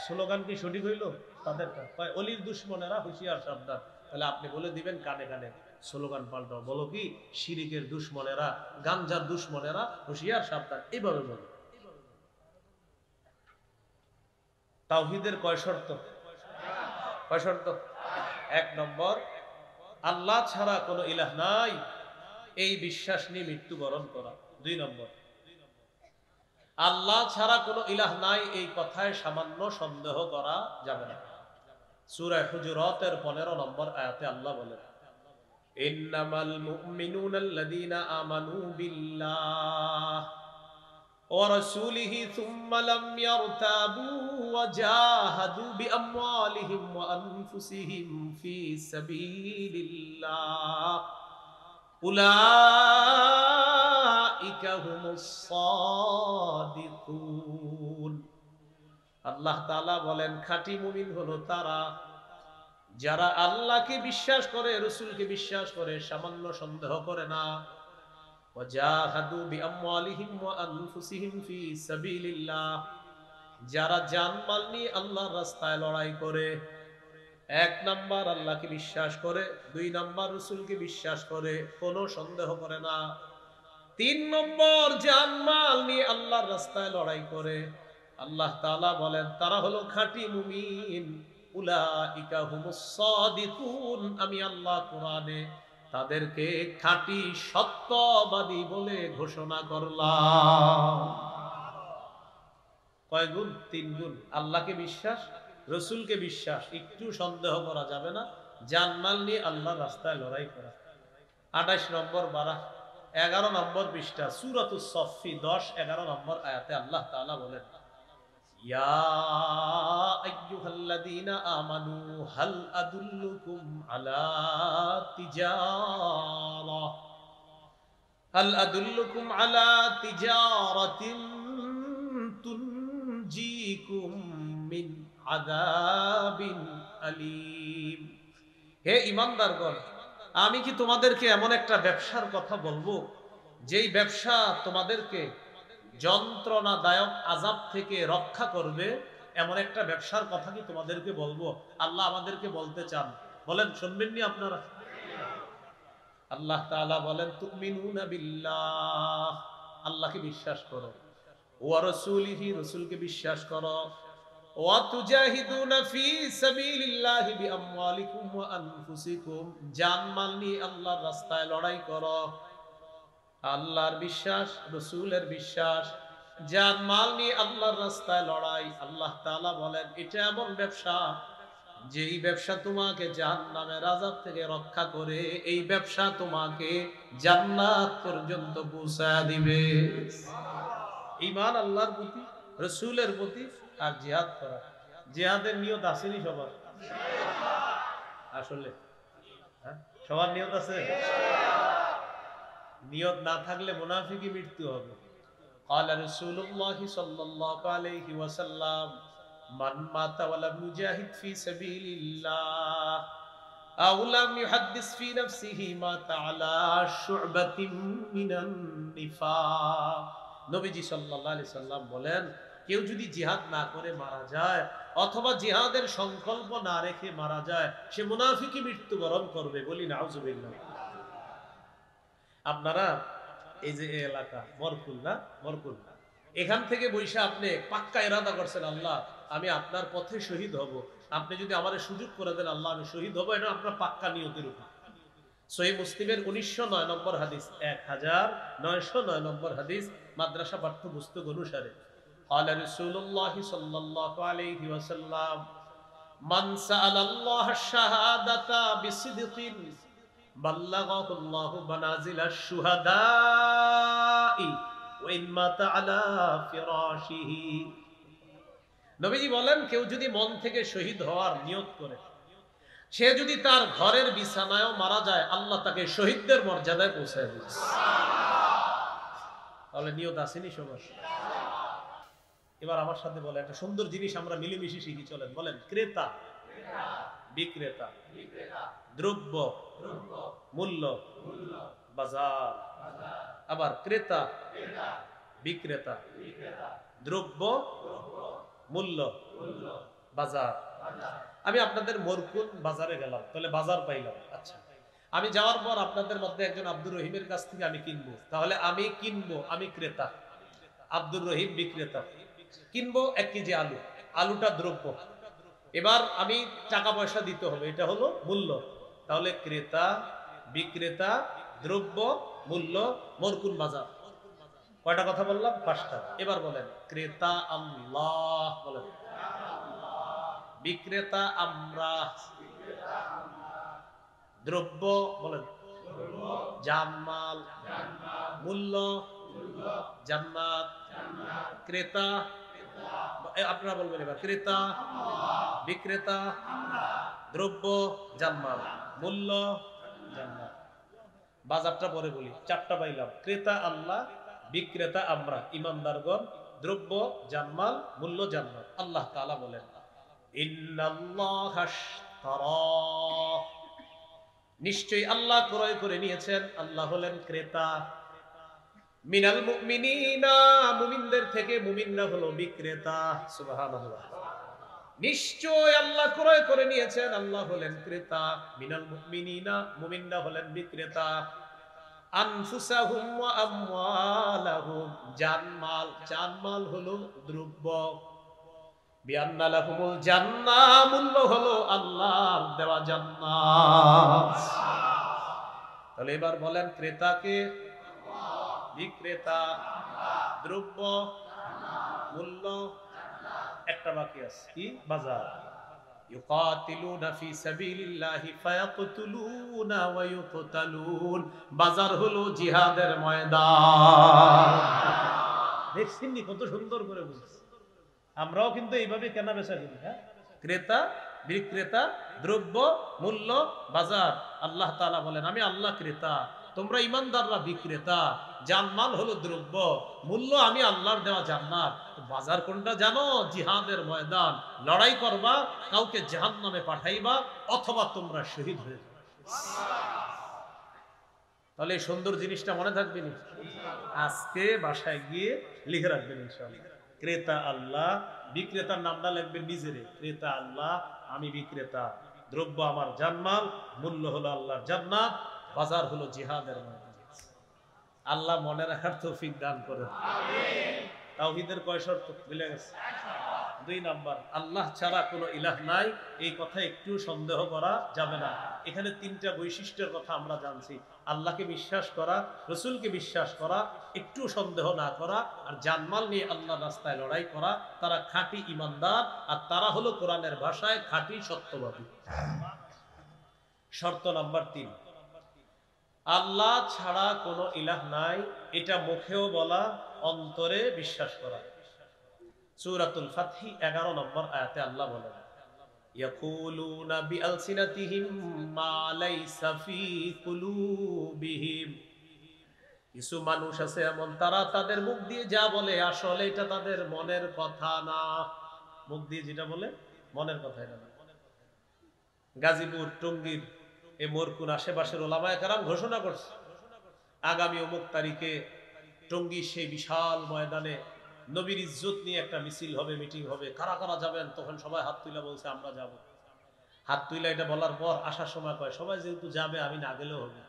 স্লোগান কি সঠিক হইল? তাদেরটা কয় অলির দুশমনেরা হুঁশিয়ার সাবধান। তাহলে আপনি বলে দিবেন কানে কানে, স্লোগান পাল্টাও, বলো কি শিরিকের দুশমনেরা, গাঞ্জার দুশমনেরা হুঁশিয়ার সাবধান, এইভাবে বলো। তাওহীদের কয় শর্ত? কয় শর্ত? এক নম্বর, আল্লাহ ছাড়া কোনো ইলাহ নাই, এই বিশ্বাস নিয়ে মৃত্যুবরণ করা। দুই নম্বর, আল্লাহ ছাড়া কোনো ইলাহ নাই এই কথায় সামান্য সন্দেহ করা যাবে না। সূরা হুজুরাতের 15 নম্বর আয়াতে আল্লাহ বলেন, ইন্নামাল মুমিনুনাল্লাযীনা আমানু বিল্লাহ ওয়া রাসূলিহি সুম্মা লাম ইয়ারতাবু ওয়া জাহাদু বিআমওয়ালিহিম ওয়া আনফুসিহিম ফি সাবিলিল্লাহ উলাইকা হুমুস সাদিকুন। আল্লাহ তাআলা বলেন, খাঁটি মুমিন হলো তারা যারা আল্লাহকে বিশ্বাস করে, রাসূলকে বিশ্বাস করে, সামান্য সন্দেহ করে না। ওয়াজাহাদু বিআমওয়ালিহিম ওয়া আনফুসিহিম ফি সাবিলিল্লাহ, যারা জানমাল নিয়ে আল্লাহর রাস্তায় লড়াই করে। এক নাম্বার আল্লাহকে বিশ্বাস করে, দুই নাম্বার রাসূলকে বিশ্বাস করে, কোনো সন্দেহ করে না। তিন নম্বর জানমাল নিয়ে আল্লাহর রাস্তায় লড়াই করে। আল্লাহ তাআলা বলেন তারা হলো খাঁটি মুমিন। উলাইকা হুমুস সাদিকুন, আমি আল্লাহ কোরআনে তাদেরকে খাঁটি সত্যবাদী বলে ঘোষণা করলাম। কয় গুণ? 3 গুণ। আল্লাহকে বিশ্বাস, রসুলকে বিশ্বাস, একটু সন্দেহ করা যাবে না, জানমাল নিয়ে আল্লাহর রাস্তায় লড়াই করা। 28 নম্বর পারা 11 নম্বর পৃষ্ঠা সূরাতুস সফফি 10-11 নম্বর আয়াতে আল্লাহ তাআলা বলেন, ইয়া আইয়ুহাল্লাযীনা আমানু হাল আদুল্লুকুম আলা তিজারা হাল আদুল্লুকুম আলা তিজারাতিন তুনজিকুম মিন আযাবিন আলীম। হে ঈমানদারগণ, আমি কি তোমাদেরকে এমন একটা ব্যবসার কথা বলবো যেই ব্যবসা তোমাদেরকে যন্ত্রণাদায়ক আযাব থেকে রক্ষা করবে? এমন একটা ব্যবসার কথা কি তোমাদেরকে বলবো? আল্লাহ আমাদেরকে বলতে চান, বলেন শুনবেন নি আপনারা? আল্লাহ তাআলা বলেন, তুমিনুনা বিল্লাহ, আল্লাহকে বিশ্বাস করো, ওয়া রাসূলিহি, রাসূলকে বিশ্বাস করো, ওয়া তুজাহিদুনা ফি সাবিলিল্লাহি বিআমওয়ালিকুম ওয়া আনফুসিকুম, জানমাল নিয়ে আল্লাহর রাস্তায় লড়াই করো। আল্লাহর বিশ্বাস, রাসূলের বিশ্বাস, জানমাল নিয়ে আল্লাহর রাস্তায় লড়াই। আল্লাহ তাআলা বলেন এটা এমন ব্যবসা যেই ব্যবসা তোমাকে জাহান্নামের আযাব থেকে রক্ষা করে, এই ব্যবসা তোমাকে জান্নাত পর্যন্ত পৌঁছায় দিবে। ঈমান আল্লাহর প্রতি, রাসূলের প্রতি, আর জিহাদ করা। জিহাদের নিয়ত আসেনি সবার? আসলে সবার নিয়ত আছে? নিয়ত না থাকলে মুনাফিকি মৃত্যু হবে। ক্বালা রাসূলুল্লাহ সাল্লাল্লাহু আলাইহি ওয়াসাল্লাম, মান মাতা ওয়া লাম ইউজাহিদ ফি সাবিলিল্লাহ আও লাম ইউহাদ্দিস ফি নাফসিহি মাতা আলা শু'বাতিন মিনান নিফাক। নবীজি সাল্লাল্লাহু আলাইহি সাল্লাম বলেন, কেউ যদি জিহাদ না করে মারা যায় অথবা জিহাদের সংকল্প না রেখে মারা যায়, সে মুনাফিকি মৃত্যুবরণ করবে। বলি নাউজুবিল্লাহ। আপনারা এই যে এলাকা মরকুল না, মরকুল, এখান থেকে বৈশা আপনি পাক্কা ইরাদা করছেন, আল্লাহ আমি আপনার পথে শহীদ হব, আপনি যদি আমার সুযোগ করে দেন আল্লাহ আমি শহীদ হব, এটা আপনার পাক্কা নিয়তের উপর। সহিহ মুসলিমের 1909 নম্বর হাদিস, 1909 নম্বর হাদিস, মাদ্রাসা পাঠ্যপুস্তক অনুসারে قال رسول الله صلى الله عليه وسلم من سأل الله الشهادة بصدق بلغه الله منازل الشهداء وإن مات على فراشه। নবীজি বলেন, কেউ যদি মন থেকে শহীদ হওয়ার নিয়ত করে, সে যদি তার ঘরের বিছানায়ও মারা যায়, আল্লাহ তাকে শহীদদের মর্যাদায় পৌঁছায় দিচ্ছে। তাহলে নিয়ত আসেনি সবার? এবার আমার সাথে বলে একটা সুন্দর জিনিস আমরা মিলেমিশে শিখি, চলেন বলেন। ক্রেতা বিক্রেতা, দ্রব্য মূল্য বাজার। আবার ক্রেতা বিক্রেতা, দ্রব্য মূল্য বাজার। আমি আপনাদের মরকুন বাজারে গেলাম, তাহলে বাজার পাইলাম। আচ্ছা, আমি যাওয়ার পর আপনাদের মধ্যে একজন আব্দুর রহিমের কাছ থেকে আমি কিনবো, তাহলে আমি কিনবো, আমি ক্রেতা, আব্দুর রহিম বিক্রেতা। কিনবো 1 কেজি আলু, আলুটা দ্রব্য, এবার আমি টাকা পয়সা দিতে হবে, এটা হলো মূল্য। তাহলে ক্রেতা বিক্রেতা দ্রব্য মূল্য মরকুন বাজার। কয়টা কথা বললাম? 5টা। এবার বলেন ক্রেতা আল্লাহ, বলেন বিক্রেতা আমরা, দ্রব্য বলেন জানমাল, মূল্য জান্নাত, ক্রেতা আপনারা বলবেন এবার, ক্রেতা বিক্রেতা দ্রব্য জান্নাত মূল্য জান্নাত। বাজারটা পরে বলি, 4টা পাইলাম। ক্রেতা আল্লাহ, বিক্রেতা আমরা ইমানদারগণ, দ্রব্য জান্নাত মূল্য জান্নাত। আল্লাহ তাআলা বলেন নিশ্চয়ই আল্লাহ ক্রয় করে নিয়েছেন, আল্লাহ হলেন ক্রেতা, মিনাল মুমিনিনা মুমিনদের থেকে, মুমিনরা হলো বিক্রেতা। সুবহানাল্লাহ। নিশ্চয় আল্লাহ ক্রয় করে নিয়েছেন, আল্লাহ হলেন ক্রেতা, মিনাল মুমিনিনা মুমিনরা হলেন বিক্রেতা, আনফুসাহুম ওয়া আমওয়ালাহুম জানমাল, জানমাল হলো দ্রব্য, বিআন্না লাহুমুল জান্নাহ মূল্য হলো আল্লাহর দেওয়া জান্নাত। তাহলে এবার বলেন ক্রেতাকে, বিক্রেতা দ্রব্য মূল্য, একটা বাকি আছে কি? বাজার। ইউকাতিলুনা ফি সাবিলিল্লাহি ফায়াকতুলুনা ওয়া ইউকতালুন, বাজার হলো জিহাদের ময়দান। দেখছেন নি কত সুন্দর করে বলছে। আমরাও কিন্তু এইভাবে কেনা বেচা করি, হ্যাঁ? ক্রেতা বিক্রেতা দ্রব্য মূল্য বাজার। আল্লাহ তাআলা বলেন আমি আল্লাহ ক্রেতা, তোমরা ইমানদাররা বিক্রেতা, জানমাল হলো দ্রব্য, মূল্য আমি আল্লাহর দেওয়া জান্নাত। বাজার কোনটা জানো? জিহাদের ময়দান। লড়াই করবা, কাউকে জাহান্নামে পাঠাইবা, অথবা তোমরা শহীদ হয়ে যাবে। তাহলে এই সুন্দর জিনিসটা মনে থাকবে না? আজকে বাসায় গিয়ে লিখে রাখবেন ইনশাআল্লাহ। ক্রেতা আল্লাহ, বিক্রেতার নামটা লিখবেন নিজেরে, ক্রেতা আল্লাহ, আমি বিক্রেতা, দ্রব্য আমার জানমাল, মূল্য হলো আল্লাহর জান্নাত, বাজার হলো জিহাদের ময়দান। আল্লাহ মনে রাখার তৌফিক দান করেন। আমিন। তাওহীদের কয় শর্ত ভুলে গেছে? 2 নাম্বার, আল্লাহ ছাড়া কোনো ইলাহ নাই, এই কথা একটু সন্দেহ করা যাবে না। এখানে 3টা বৈশিষ্ট্যের কথা আমরা জানছি। আল্লাহকে বিশ্বাস করা, রাসূলকে বিশ্বাস করা, একটু সন্দেহ না করা, আর জানমাল নিয়ে আল্লাহর রাস্তায় লড়াই করা, তারা খাঁটি ঈমানদার, আর তারা হলো কোরআনের ভাষায় খাঁটি সত্যবাদী। শর্ত নাম্বার 3, আল্লাহ ছাড়া কোনো ইলাহ নাই, এটা মুখেও বলা, অন্তরে বিশ্বাস করা। সূরাতুল ফাতহ 11 নম্বর আয়াতে আল্লাহ বলেন ইয়াকুলুনা বিআলসিনাতিহিম মা লাইসা ফি কুলুবিহিম, কিছু মানুষ আছে এমন, তারা তাদের মুখ দিয়ে যা বলে আসলে এটা তাদের মনের কথা না। মুখ দিয়ে যেটা বলে মনের কথা এটা না। গাজীপুর টঙ্গীর এই মরকুন আশেপাশের ওলামায়ে কেরাম ঘোষণা করছে আগামী অমুক তারিখে টঙ্গীর সেই বিশাল ময়দানে নবীর ইজ্জত নিয়ে একটা মিছিল হবে, মিটিং হবে, কারা কারা যাবেন? তখন সবাই হাত তুলে বলছে আমরা যাব। হাত তুলে এটা বলার পর আসার সময় কয় সবাই যেহেতু যাবে আমি না গেলেও হবে।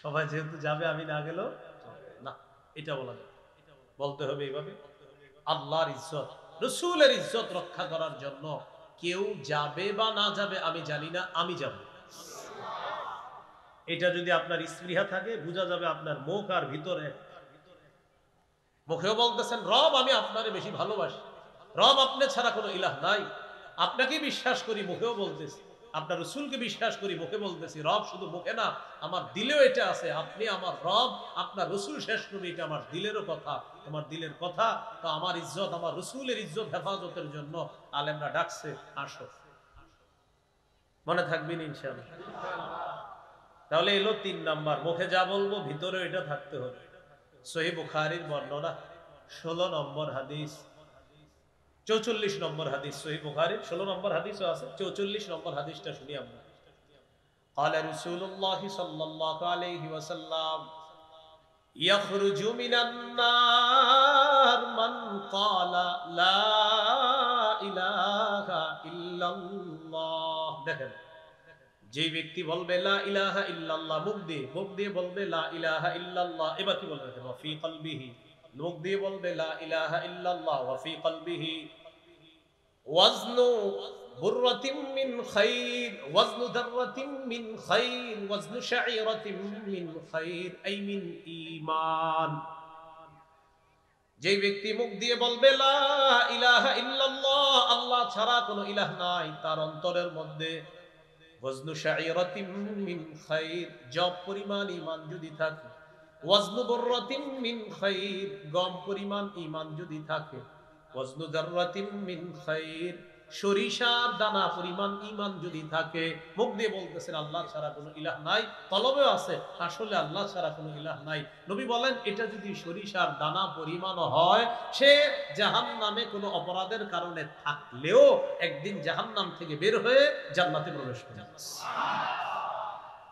সবাই যেহেতু যাবে আমি না গেলেও না, এটা বলা যাবে। বলতে হবে এইভাবে, আল্লাহর ইজ্জত, রসুলের ইজ্জত রক্ষা করার জন্য কেউ যাবে বা না যাবে আমি জানি না, আমি যাব। এটা যদি আপনার স্পৃহা থাকে বোঝা যাবে আপনার মুখ আর ভিতরে। মুখেও বলতেছেন রব আমি আপনারে বেশি ভালোবাসি, রব আপনি ছাড়া কোনো ইলাহ নাই, আপনাকে বিশ্বাস করি, মুখেও বলতেছি। আপনার রসুলকে বিশ্বাস করি, মুখে বলতেছি। রব শুধু মুখে না, আমার দিলেও এটা আছে, আপনি আমার রব, আপনার রসুল শেষ নবী, এটা আমার দিলেরও কথা, আমার দিলের কথা। তো আমার ইজ্জত, আমার রসুলের ইজ্জত হেফাজতের জন্য আলেমরা ডাকছে, আসো। মনে থাকবেন ইনশাআল্লাহ। তাহলে এলো 3 নাম্বার, মুখে যা বলবো ভিতরে এটা থাকতে হবে। সহিহ বুখারীর বর্ণনা 16 নম্বর হাদিস, 44 নম্বর হাদিস, সহিহ বুখারীর 16 নম্বর হাদিসও আছে, 44 নম্বর হাদিসটা শুনি আমরা। قال رسول الله صلى الله عليه وسلم يخرج من النار من قال لا اله الا الله। দেখেন, যে ব্যক্তি বলবে লা ইলাহা ইল্লাল্লাহ, মুখ দিয়ে বলবে লা ইলাহা ইল্লাল্লাহ, এবার কি বলবে? ওয়া ফি কলবিহি, মুখ দিয়ে বলবে লা ইলাহা ইল্লাল্লাহ, ওয়া ফি কলবিহি ওয়াজনু বুররাতিন মিন খাইর, ওয়াজনু দাররাতিন মিন খাইর, ওয়াজনু শাঈরাতিন মিন খাইর, আই মিন ঈমান। যে ব্যক্তি মুখ দিয়ে বলবে লা ইলাহা ইল্লাল্লাহ, আল্লাহ ছাড়া কোনো ইলাহ নাই, তার অন্তরের মধ্যে ওয়াজনু শাঈরাতিন মিন খাইর, জব পরিমাণ ঈমান যদি থাকে, ওয়াজনু বুররাতিন মিন খাইর, গম পরিমাণ ঈমান যদি থাকে, ওয়াজনু দাররাতিন মিন খাইর, সরিষার দানা পরিমাণ ঈমান যদি থাকে। মুখ দিয়ে বলতেছেন আল্লাহ ছাড়া কোনো ইলাহ নাই, কলবেও আছে আসলে আল্লাহ ছাড়া কোনো ইলাহ নাই। নবী বলেন এটা যদি সরিষার দানা পরিমাণও হয়, সে জাহান্নামে কোনো অপরাধের কারণে থাকলেও একদিন জাহান্নাম থেকে বের হয়ে জান্নাতে প্রবেশ করবে।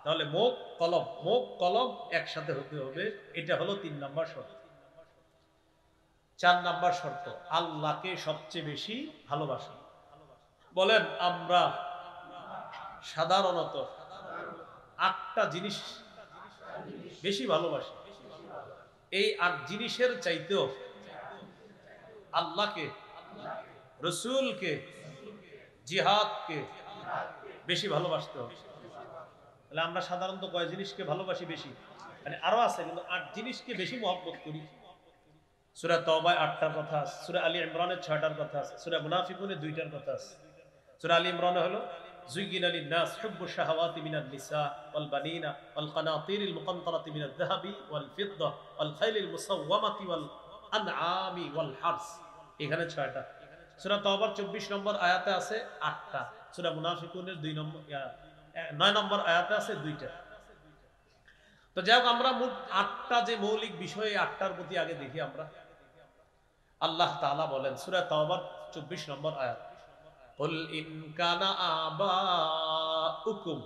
তাহলে মুখ কলব একসাথে হতে হবে। এটা হলো 3 নম্বর শর্ত। 4 নম্বর শর্ত, আল্লাহকে সবচেয়ে বেশি ভালোবাসা। বলেন, আমরা সাধারণত 8টা জিনিস বেশি ভালোবাসি। এই 8 জিনিসের চাইতেও আল্লাহকে, রসুলকে, জিহাদকে বেশি ভালোবাসতে হবে। তাহলে আমরা সাধারণত কয় জিনিসকে ভালোবাসি বেশি? মানে আরো আছে, কিন্তু 8 জিনিসকে বেশি মহব্বত করি। সূরা তাওবায় 8টার কথা আছে, সূরা আলী ইমরানের 6টার কথা আছে, সূরা মুনাফিকুনে 2টার কথা আছে। সূরা আলী ইমরানে হলো যুয়িনা লিন-নাস হুব্বু শাহাওয়াতি মিনান নিসা ওয়াল বানিনা ওয়াল কানাতিরিল মুকান্তারাতি মিনাদ যাহাবি ওয়াল ফিদ্দা ওয়াল খাইলিল মুসাওওয়ামাতি ওয়াল আনআমি ওয়াল হারস। এখানে 6টা। সূরা তাওবার 24 নম্বর আয়াতে আছে 8টা। সূরা মুনাফিকুনের 9 নম্বর আয়াতে আছে 2টা। তো যাই হোক, আমরা মোট 8টা যে মৌলিক বিষয়, 8টার প্রতি আগে দেখি আমরা। আল্লাহ তাআলা বলেন সূরা তাওবার 24 নম্বর আয়াত, কুল ইন কানা আবাউকুম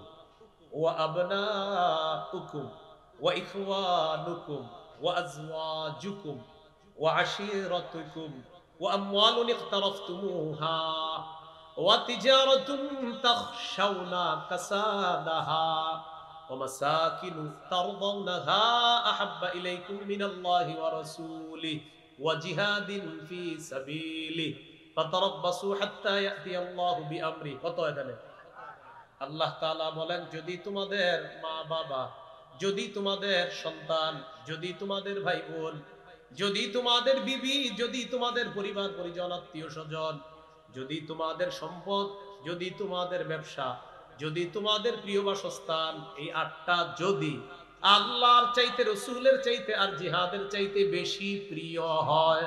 ওয়া আবনাউকুম ওয়া ইখওয়ানুকুম ওয়া আজওয়াজুকুম ওয়া আশীরাতুকুম ওয়া আমওয়ালুন ইখতারাফতুমুহা ওয়া তিজারাতুন তাখশাউনা কাসাদাহা ওয়া মাসাকিনু তারদাউনাহা আহাব্বা ইলাইকুম মিনাল্লাহি ওয়া রাসূলিহি ওয়া জিহাদিন ফি সাবিলিহি ফাতারাব্বাসু হাত্তা ইয়াতিয়াল্লাহু বিআমরিহি। কত এখানে? আল্লাহ তাআলা বলেন, যদি তোমাদের মা বাবা, যদি তোমাদের সন্তান, যদি তোমাদের ভাই বোন, যদি তোমাদের বিবি, যদি তোমাদের পরিবার পরিজন, আত্মীয় স্বজন, যদি তোমাদের সম্পদ, যদি তোমাদের ব্যবসা, যদি তোমাদের প্রিয় বাসস্থান, এই 8টা যদি আল্লাহর চাইতে, রসুলের চাইতে আর জিহাদের চাইতে বেশি প্রিয় হয়,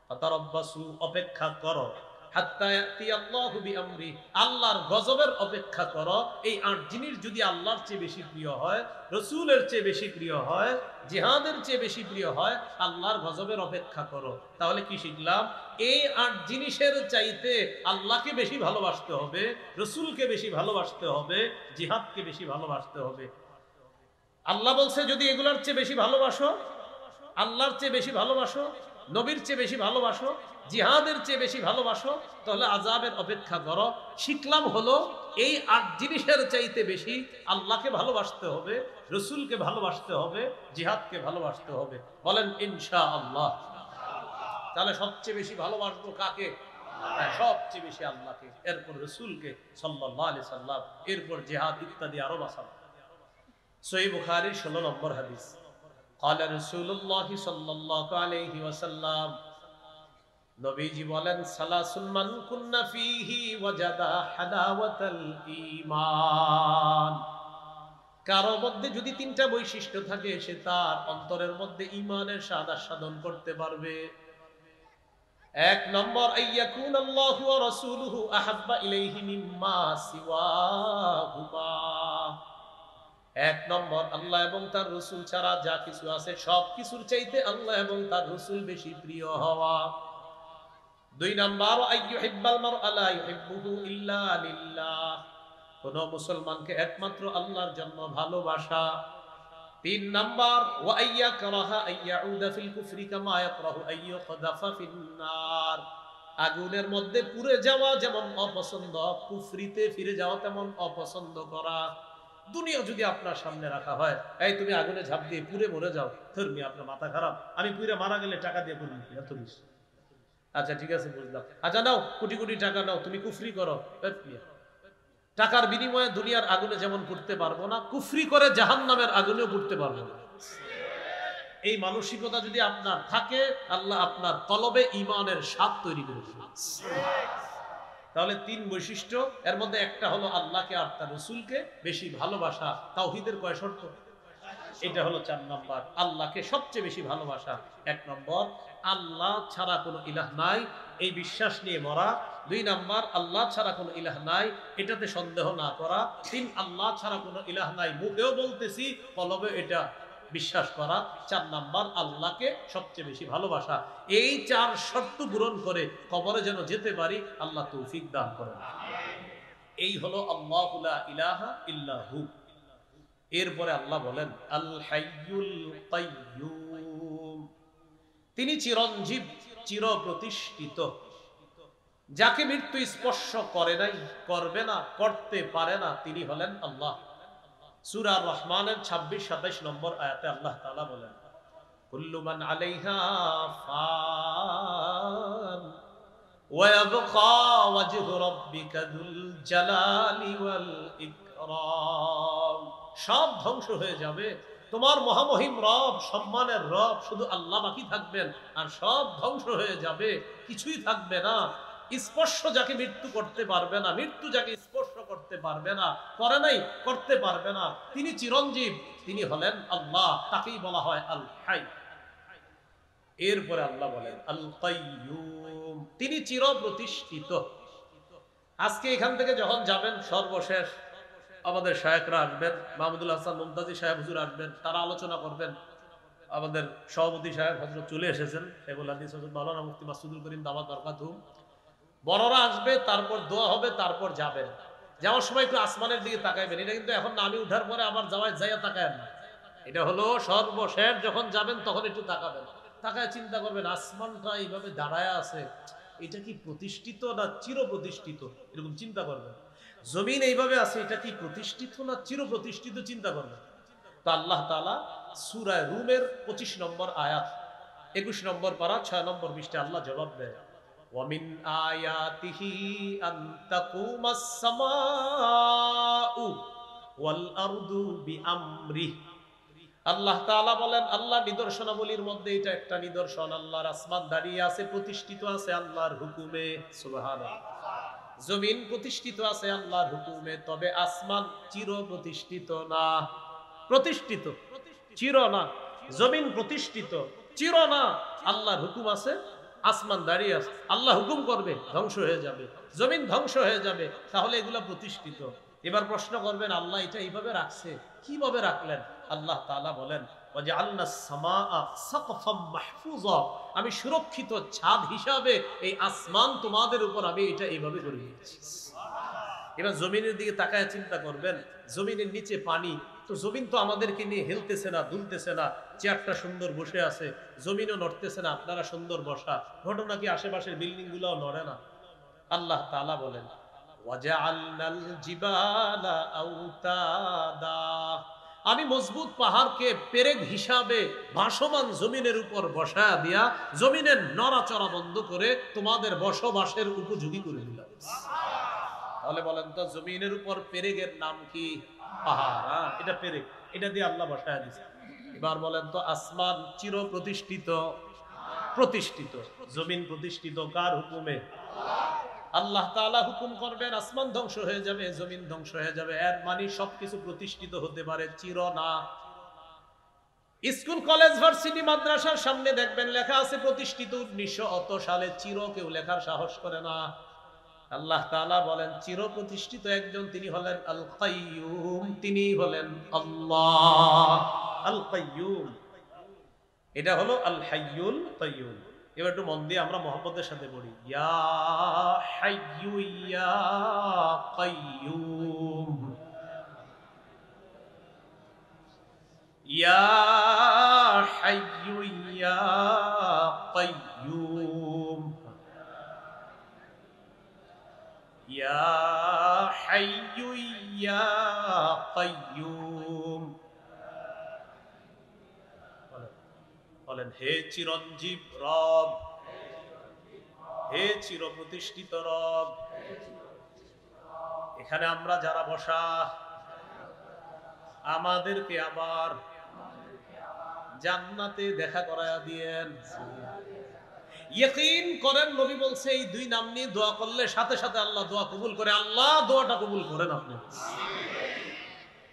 ফাতারাব্বাসু, অপেক্ষা করো, হাত্তা ইয়াতিয়াল্লাহু বিআমরি, আল্লাহর গজবের অপেক্ষা করো। এই 8 জিনিস যদি আল্লাহর চেয়ে বেশি প্রিয় হয়, রসুলের চেয়ে বেশি প্রিয় হয়, জিহাদের চেয়ে বেশি প্রিয় হয়, আল্লাহর গজবের অপেক্ষা করো। তাহলে কি শিখলাম? এই 8 জিনিসের চাইতে আল্লাহকে বেশি ভালোবাসতে হবে, রসুলকে বেশি ভালোবাসতে হবে, জিহাদকে বেশি ভালোবাসতে হবে। আল্লাহ বলছে যদি এগুলোর চেয়ে বেশি ভালোবাসো আল্লাহর চেয়ে বেশি ভালোবাসো, নবীর চেয়ে বেশি ভালোবাসো, জিহাদের চেয়ে বেশি ভালোবাসো, তাহলে আযাবের অপেক্ষা করো। শিখলাম হলো এই ৮ জিনিসের চাইতে বেশি আল্লাহকে ভালোবাসতে হবে, রসুলকে ভালোবাসতে হবে, জিহাদকে ভালোবাসতে হবে। বলেন ইনশাআল্লাহ। তাহলে সবচেয়ে বেশি ভালোবাসবো কাকে? সবচেয়ে বেশি আল্লাহকে, এরপর রসুলকে সাল্লাল্লাহু আলাইহি সাল্লাম, এরপর জিহাদ ইত্যাদি আরো মাসালা। সহিহ বুখারীর 16 নম্বর হাদিস, قال رسول الله صلى الله عليه وسلم, নবীজি বলেন, সালাসুন মান কুন্না ফীহি ওয়াজাদা হালাওয়াতাল ঈমান। কারো মধ্যে যদি 3টা বৈশিষ্ট্য থাকে, সে তার অন্তরের মধ্যে ঈমানের স্বাদ আস্বাদন করতে পারবে। 1 নম্বর, আইয়াকুন আল্লাহু ওয়া রাসূলুহু আহাব্বা ইলাইহি মিম্মা সিওয়াহুমা। 1 নম্বর, আল্লাহ এবং তার রাসূল ছাড়া যা কিছু আছে সব কিছুর চাইতে আল্লাহ এবং তার রাসূল বেশি প্রিয় হওয়া। 2 নম্বর, আইয়ুহিব্বাল মারআ লা ইউহিব্বুহু ইল্লা লিল্লাহ। কোন মুসলমানকে একমাত্র আল্লাহর জন্য ভালোবাসা। 3 নম্বর, ওয়া আইয়াকরাহা আইয়াউদা ফিল কুফরি কামা ইয়াকরাহু আইয়ুকযাফা ফিন নার। আগুনের মধ্যে পুড়ে যাওয়া যেমন অপছন্দ, কুফরিতে ফিরে যাওয়া তেমন অপছন্দ করা। দুনিয়া যদি আপনার সামনে রাখা হয়, এই তুমি আগুনে ঝাঁপ দিয়ে পুড়ে মরে যাও, ধর্মী আপনার মাথা খারাপ, আমি পুড়ে মারা গেলে টাকা দিয়ে করবি এত বেশি। আচ্ছা ঠিক আছে, বুঝলাম। আচ্ছা নাও, কোটি কোটি টাকা নাও, তুমি কুফরি করো। টাকার বিনিময়ে দুনিয়ার আগুনে যেমন পুড়তে পারবো না, কুফরি করে জাহান্নামের আগুনেও পুড়তে পারবো না। এই মানসিকতা যদি আপনার থাকে, আল্লাহ আপনার কলবে ঈমানের স্বাদ তৈরি করে দিবেন। তাহলে 3 বৈশিষ্ট্য, এর মধ্যে একটা হলো আল্লাহকে আর তার রাসূলকে বেশি ভালোবাসা। তাওহীদের কয় শর্ত? এটা হলো 4 নম্বর, আল্লাহকে সবচেয়ে বেশি ভালোবাসা। 1 নম্বর, আল্লাহ ছাড়া কোনো ইলাহ নাই, এই বিশ্বাস নিয়ে মরা। 2 নম্বর, আল্লাহ ছাড়া কোনো ইলাহ নাই, এটাতে সন্দেহ না করা। 3, আল্লাহ ছাড়া কোনো ইলাহ নাই, মুখেও বলতেছি, কলবে এটা বিশ্বাস করা। 4 নম্বর, আল্লাহকে সবচেয়ে বেশি ভালোবাসা। এই 4 শর্ত পূরণ করে কবরে যেন যেতে পারি, আল্লাহ তৌফিক দান করেন। এই হলো আল্লাহু লা ইলাহা ইল্লাহু। এরপরে আল্লাহ বলেন, আল হাইয়ুল কাইয়্যুম, তিনি চিরঞ্জীব, চিরপ্রতিষ্ঠিত, যাকে মৃত্যু স্পর্শ করে নাই, করবে না, করতে পারে না, তিনি হলেন আল্লাহ। সূরা রহমানের 26-27 নম্বর আয়াতে আল্লাহ তাআলা বলেন, কুল্লু মান আলাইহা ফান ওয়া ইয়াবকা ওয়াজহু রাব্বিকা যুল জালালি ওয়াল ইকরাম। সব ধ্বংস হয়ে যাবে, তোমার মহামহিম রব, সম্মানের রব, শুধু আল্লাহ বাকি থাকবেন, আর সব ধ্বংস হয়ে যাবে, কিছুই থাকবে না। স্পর্শ যাকে মৃত্যু করতে পারবে না, মৃত্যু যাকে স্পর্শ করতে পারবে না, করে নাই, করতে পারবে না, তিনি চিরঞ্জীব, তিনি হলেন আল্লাহ, তাকেই বলা হয় আল হাই। এরপরে আল্লাহ বলেন আল কাইয়্যুম, তিনি চিরপ্রতিষ্ঠিত। আজকে এখান থেকে যখন যাবেন, সর্বশেষ আমাদের শায়েখরা আসবেন, মাহমুদুল হাসান মুমতাজি সাহেব হুজুর আসবেন, তারা আলোচনা করবেন। আমাদের সভাপতি সাহেব হযরত চলে এসেছেন, শেখুল হাদিস হযরত মাওলানা মুফতি মাসউদুল করিম দামাত বরকাতুহু। বড়রা আসবে, তারপর দোয়া হবে, তারপর যাবেন। যাওয়ার সময় একটু আসমানের দিকে তাকাইবেন। এটা কিন্তু এখন না, আমি উঠার পরে আবার যাইয়া তাকায়েন না। এটা হলো সর্বশেষ যখন যাবেন তখন একটু তাকাবেন, তাকায় চিন্তা করবেন, আসমানটা এইভাবে দাঁড়ায় আছে, এটা কি প্রতিষ্ঠিত না চিরপ্রতিষ্ঠিত, এরকম চিন্তা করবেন। জমিন এইভাবে আছে, এটা কি প্রতিষ্ঠিত না চিরপ্রতিষ্ঠিত, চিন্তা করবেন। তো আল্লাহ তাআলা সূরা রুমের 25 নম্বর আয়াত, 21 নম্বর পারা 6 নম্বর পৃষ্ঠাে আল্লাহ জবাব দেয়, ওয়ামিন আয়াতিহি আন তাকুমাস সামাউ ওয়াল আরদু বিআমরিহি। আল্লাহ তাআলা বলেন, আল্লাহ নিদর্শনাবলীর মধ্যে এটা একটা নিদর্শন, আল্লাহর আসমান দাঁড়িয়ে আছে, প্রতিষ্ঠিত আছে আল্লাহর হুকুমে। সুবহানাল্লাহ। জমিন প্রতিষ্ঠিত আছে আল্লাহর হুকুমে, তবে আসমান চির প্রতিষ্ঠিত না। প্রতিষ্ঠিত, চির না। জমিন প্রতিষ্ঠিত, চির না। আল্লাহর হুকুম আছে, আসমান দাঁড়িয়ে আছে, আল্লাহ হুকুম করবে, ধ্বংস হয়ে যাবে, জমিন ধ্বংস হয়ে যাবে, তাহলে এগুলা প্রতিষ্ঠিত। এবার প্রশ্ন করবেন, আল্লাহ এটা এইভাবে রাখছে, কিভাবে রাখলেন? আল্লাহ তাআলা বলেন, ওয়াজআলনাস সামাআ সাকফাম মাহফুজা, আমি সুরক্ষিত ছাদ হিসাবে এই আসমান তোমাদের উপর আমি এটা এইভাবে করে দিয়েছি। এবার জমিনের দিকে তাকায় চিন্তা করবেন, জমিনের নিচে পানি, তো জমিন তো আমাদেরকে নিয়ে হেলতেছে না, দুলতেছে না, চেয়ারটা সুন্দর বসে আছে, জমিনও নড়তেছে না, আপনারা সুন্দর বসা, ঘটনা কি আশেপাশের বিল্ডিং গুলাও নড়ে না? আল্লাহ তাআলা বলেন ওয়াজআলনাল জিবালা আওতাদা, আমি মজবুত পাহাড়কে পেরেক হিসাবে ভাসমান জমিনের উপর বসায়া দিয়া জমিনের নড়াচড়া বন্ধ করে তোমাদের বসবাসের উপযোগী করে দিলাম। তাহলে বলেন তো জমিনের উপর পেরেকের নাম কি? পাহাড়। এটা পেরেক, এটা দিয়ে আল্লাহ বসায়া দিয়েছে। এবার বলেন তো আসমান চির প্রতিষ্ঠিত, প্রতিষ্ঠিত, জমিন প্রতিষ্ঠিত কার হুকুমে? আল্লাহ তাআলা হুকুম করবেন আসমান ধ্বংস হয়ে যাবে, জমিন ধ্বংস হয়ে যাবে, এর মানে সবকিছু প্রতিষ্ঠিত হতে পারে, চির না। স্কুল কলেজ ভার্সিটি মাদ্রাসার সামনে দেখবেন লেখা আছে প্রতিষ্ঠিত 1900 সালে, চির কেউ লেখার সাহস করে না। আল্লাহ তাআলা বলেন চির প্রতিষ্ঠিত একজন, তিনি হলেন আল কাইয়ুম, তিনি হলেন আল্লাহ আল কাইয়ুম। এটা হলো আল হাইয়ুল কাইয়ুম। এবার একটু মন দিয়ে আমরা মোহাম্মদের সাথে পড়ি, ইয়া হাইয়ু ইয়া কাইয়ুম, ইয়া হাইয়ু ইয়া কাইয়ুম, ইয়া হাইয়ু ইয়া কাইয়ুম। বলেন হে চিরঞ্জীব রব, হে চির প্রতিষ্ঠিত রব। এখানে আমরা যারা বসা, আমাদেরকে আবার জান্নাতে দেখা করায়া দিয়েন। ইয়াকিন করেন, নবী বলছে এই দুই নাম নিয়ে দোয়া করলে সাথে সাথে আল্লাহ দোয়া কবুল করে। আল্লাহ দোয়াটা কবুল করেন আপনি।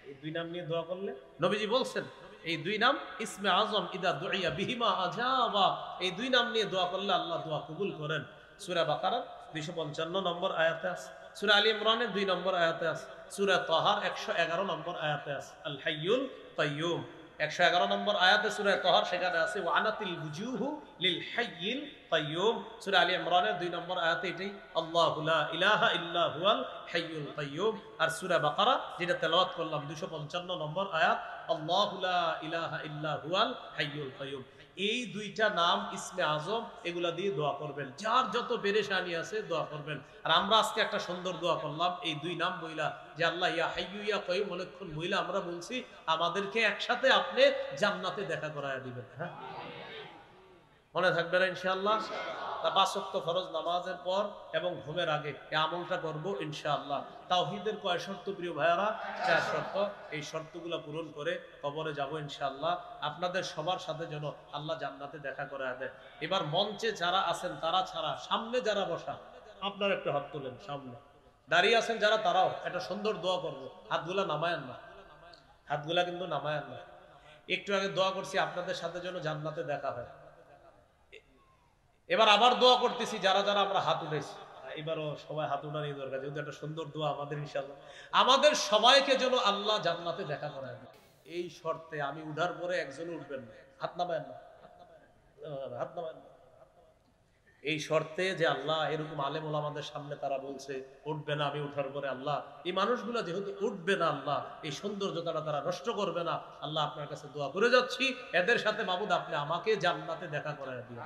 এই দুই নাম নিয়ে দোয়া করলে, নবীজি বলছেন এই দুই নাম ইসমে আজম, ইদা দুইয়া বিহিমা আজাবা, এই দুই নাম নিয়ে দোয়া করলে আল্লাহ দোয়া কবুল করেন। সূরা বাকারার 255 নম্বর আয়াতে আছে, সূরা আলী ইমরানের 2 নম্বর আয়াতে আছে, সূরা তাহার 111 নম্বর আয়াতে আছে আল হাইয়ুল কাইয়ুম। 111 নম্বর আয়াতে সূরা তাহার সেখানে আছে ওয়া আনাতিল বুজুহু লিল হাইয়িল কাইয়ুম। সূরা আলী ইমরানের 2 নম্বর আয়াতে এটাই আল্লাহু লা ইলাহা ইল্লা হুয়াল হাইয়ুল কাইয়ুম। আর সূরা বাকারা যেটা তেলাওয়াত করলাম 255 নম্বর আয়াত আল্লাহু লা ইলাহা ইল্লা হুয়াল হাইয়ুল কাইয়ুম। এই দুইটা নাম ইসমে আজম, এগুলা দিয়ে দোয়া করবেন, যার যত পেরেশানি আছে দোয়া করবেন। আর আমরা আজকে একটা সুন্দর দোয়া করলাম এই দুই নাম বইলা, যে আল্লাহ ইয়া হাইয়ু ইয়া কাইয়ুম অনেকক্ষণ বইলা আমরা বলছি আমাদেরকে একসাথে আপনি জান্নাতে দেখা করায়া দিবেন। হ্যাঁ, মনে থাকবে না ইনশাআল্লাহ? তা 5 ওয়াক্ত ফরজ নামাজের পর এবং ঘুমের আগে এই আমলটা করব ইনশাআল্লাহ। তাওহীদের কয় শর্ত প্রিয় ভাইয়ারা? 4 শর্ত। এই শর্তগুলো পূরণ করে কবরে যাব ইনশাআল্লাহ। আপনাদের সবার সাথে যেন আল্লাহ জান্নাতে দেখা করায়া দেয়। এবার মঞ্চে যারা আছেন তারা ছাড়া সামনে যারা বসা, আপনারা একটু হাত তুলেন। সামনে দাঁড়িয়ে আছেন যারা, তারাও একটা সুন্দর দোয়া করব। হাতগুলা নামায়েন না, হাতগুলা কিন্তু নামায়েন না। একটু আগে দোয়া করছি আপনাদের সাথে যেন জান্নাতে দেখা হয়। এবার আবার দোয়া করতেছি যারা যারা আমরা হাত উঠেছি, এবারও সবাই হাত উঠানোর দরকার, যেহেতু একটা সুন্দর দোয়া আমাদের ইনশাআল্লাহ। আমাদের সবাইকে যেন আল্লাহ জান্নাতে দেখা করায়। এই শর্তে আমি উঠার পরে একজন উঠবেন না, হাত নামায়েন না, হাত নামায়েন না। এই শর্তে যে আল্লাহ এরকম আলেম ওলামাদের সামনে তারা বলছে উঠবে না আমি উঠার পরে, আল্লাহ এই মানুষগুলো যেহেতু উঠবে না, আল্লাহ এই সৌন্দর্যতাটা তারা নষ্ট করবে না। আল্লাহ আপনার কাছে দোয়া করে যাচ্ছি, এদের সাথে মাবুদ আপনি আমাকে জান্নাতে দেখা করায় দিও।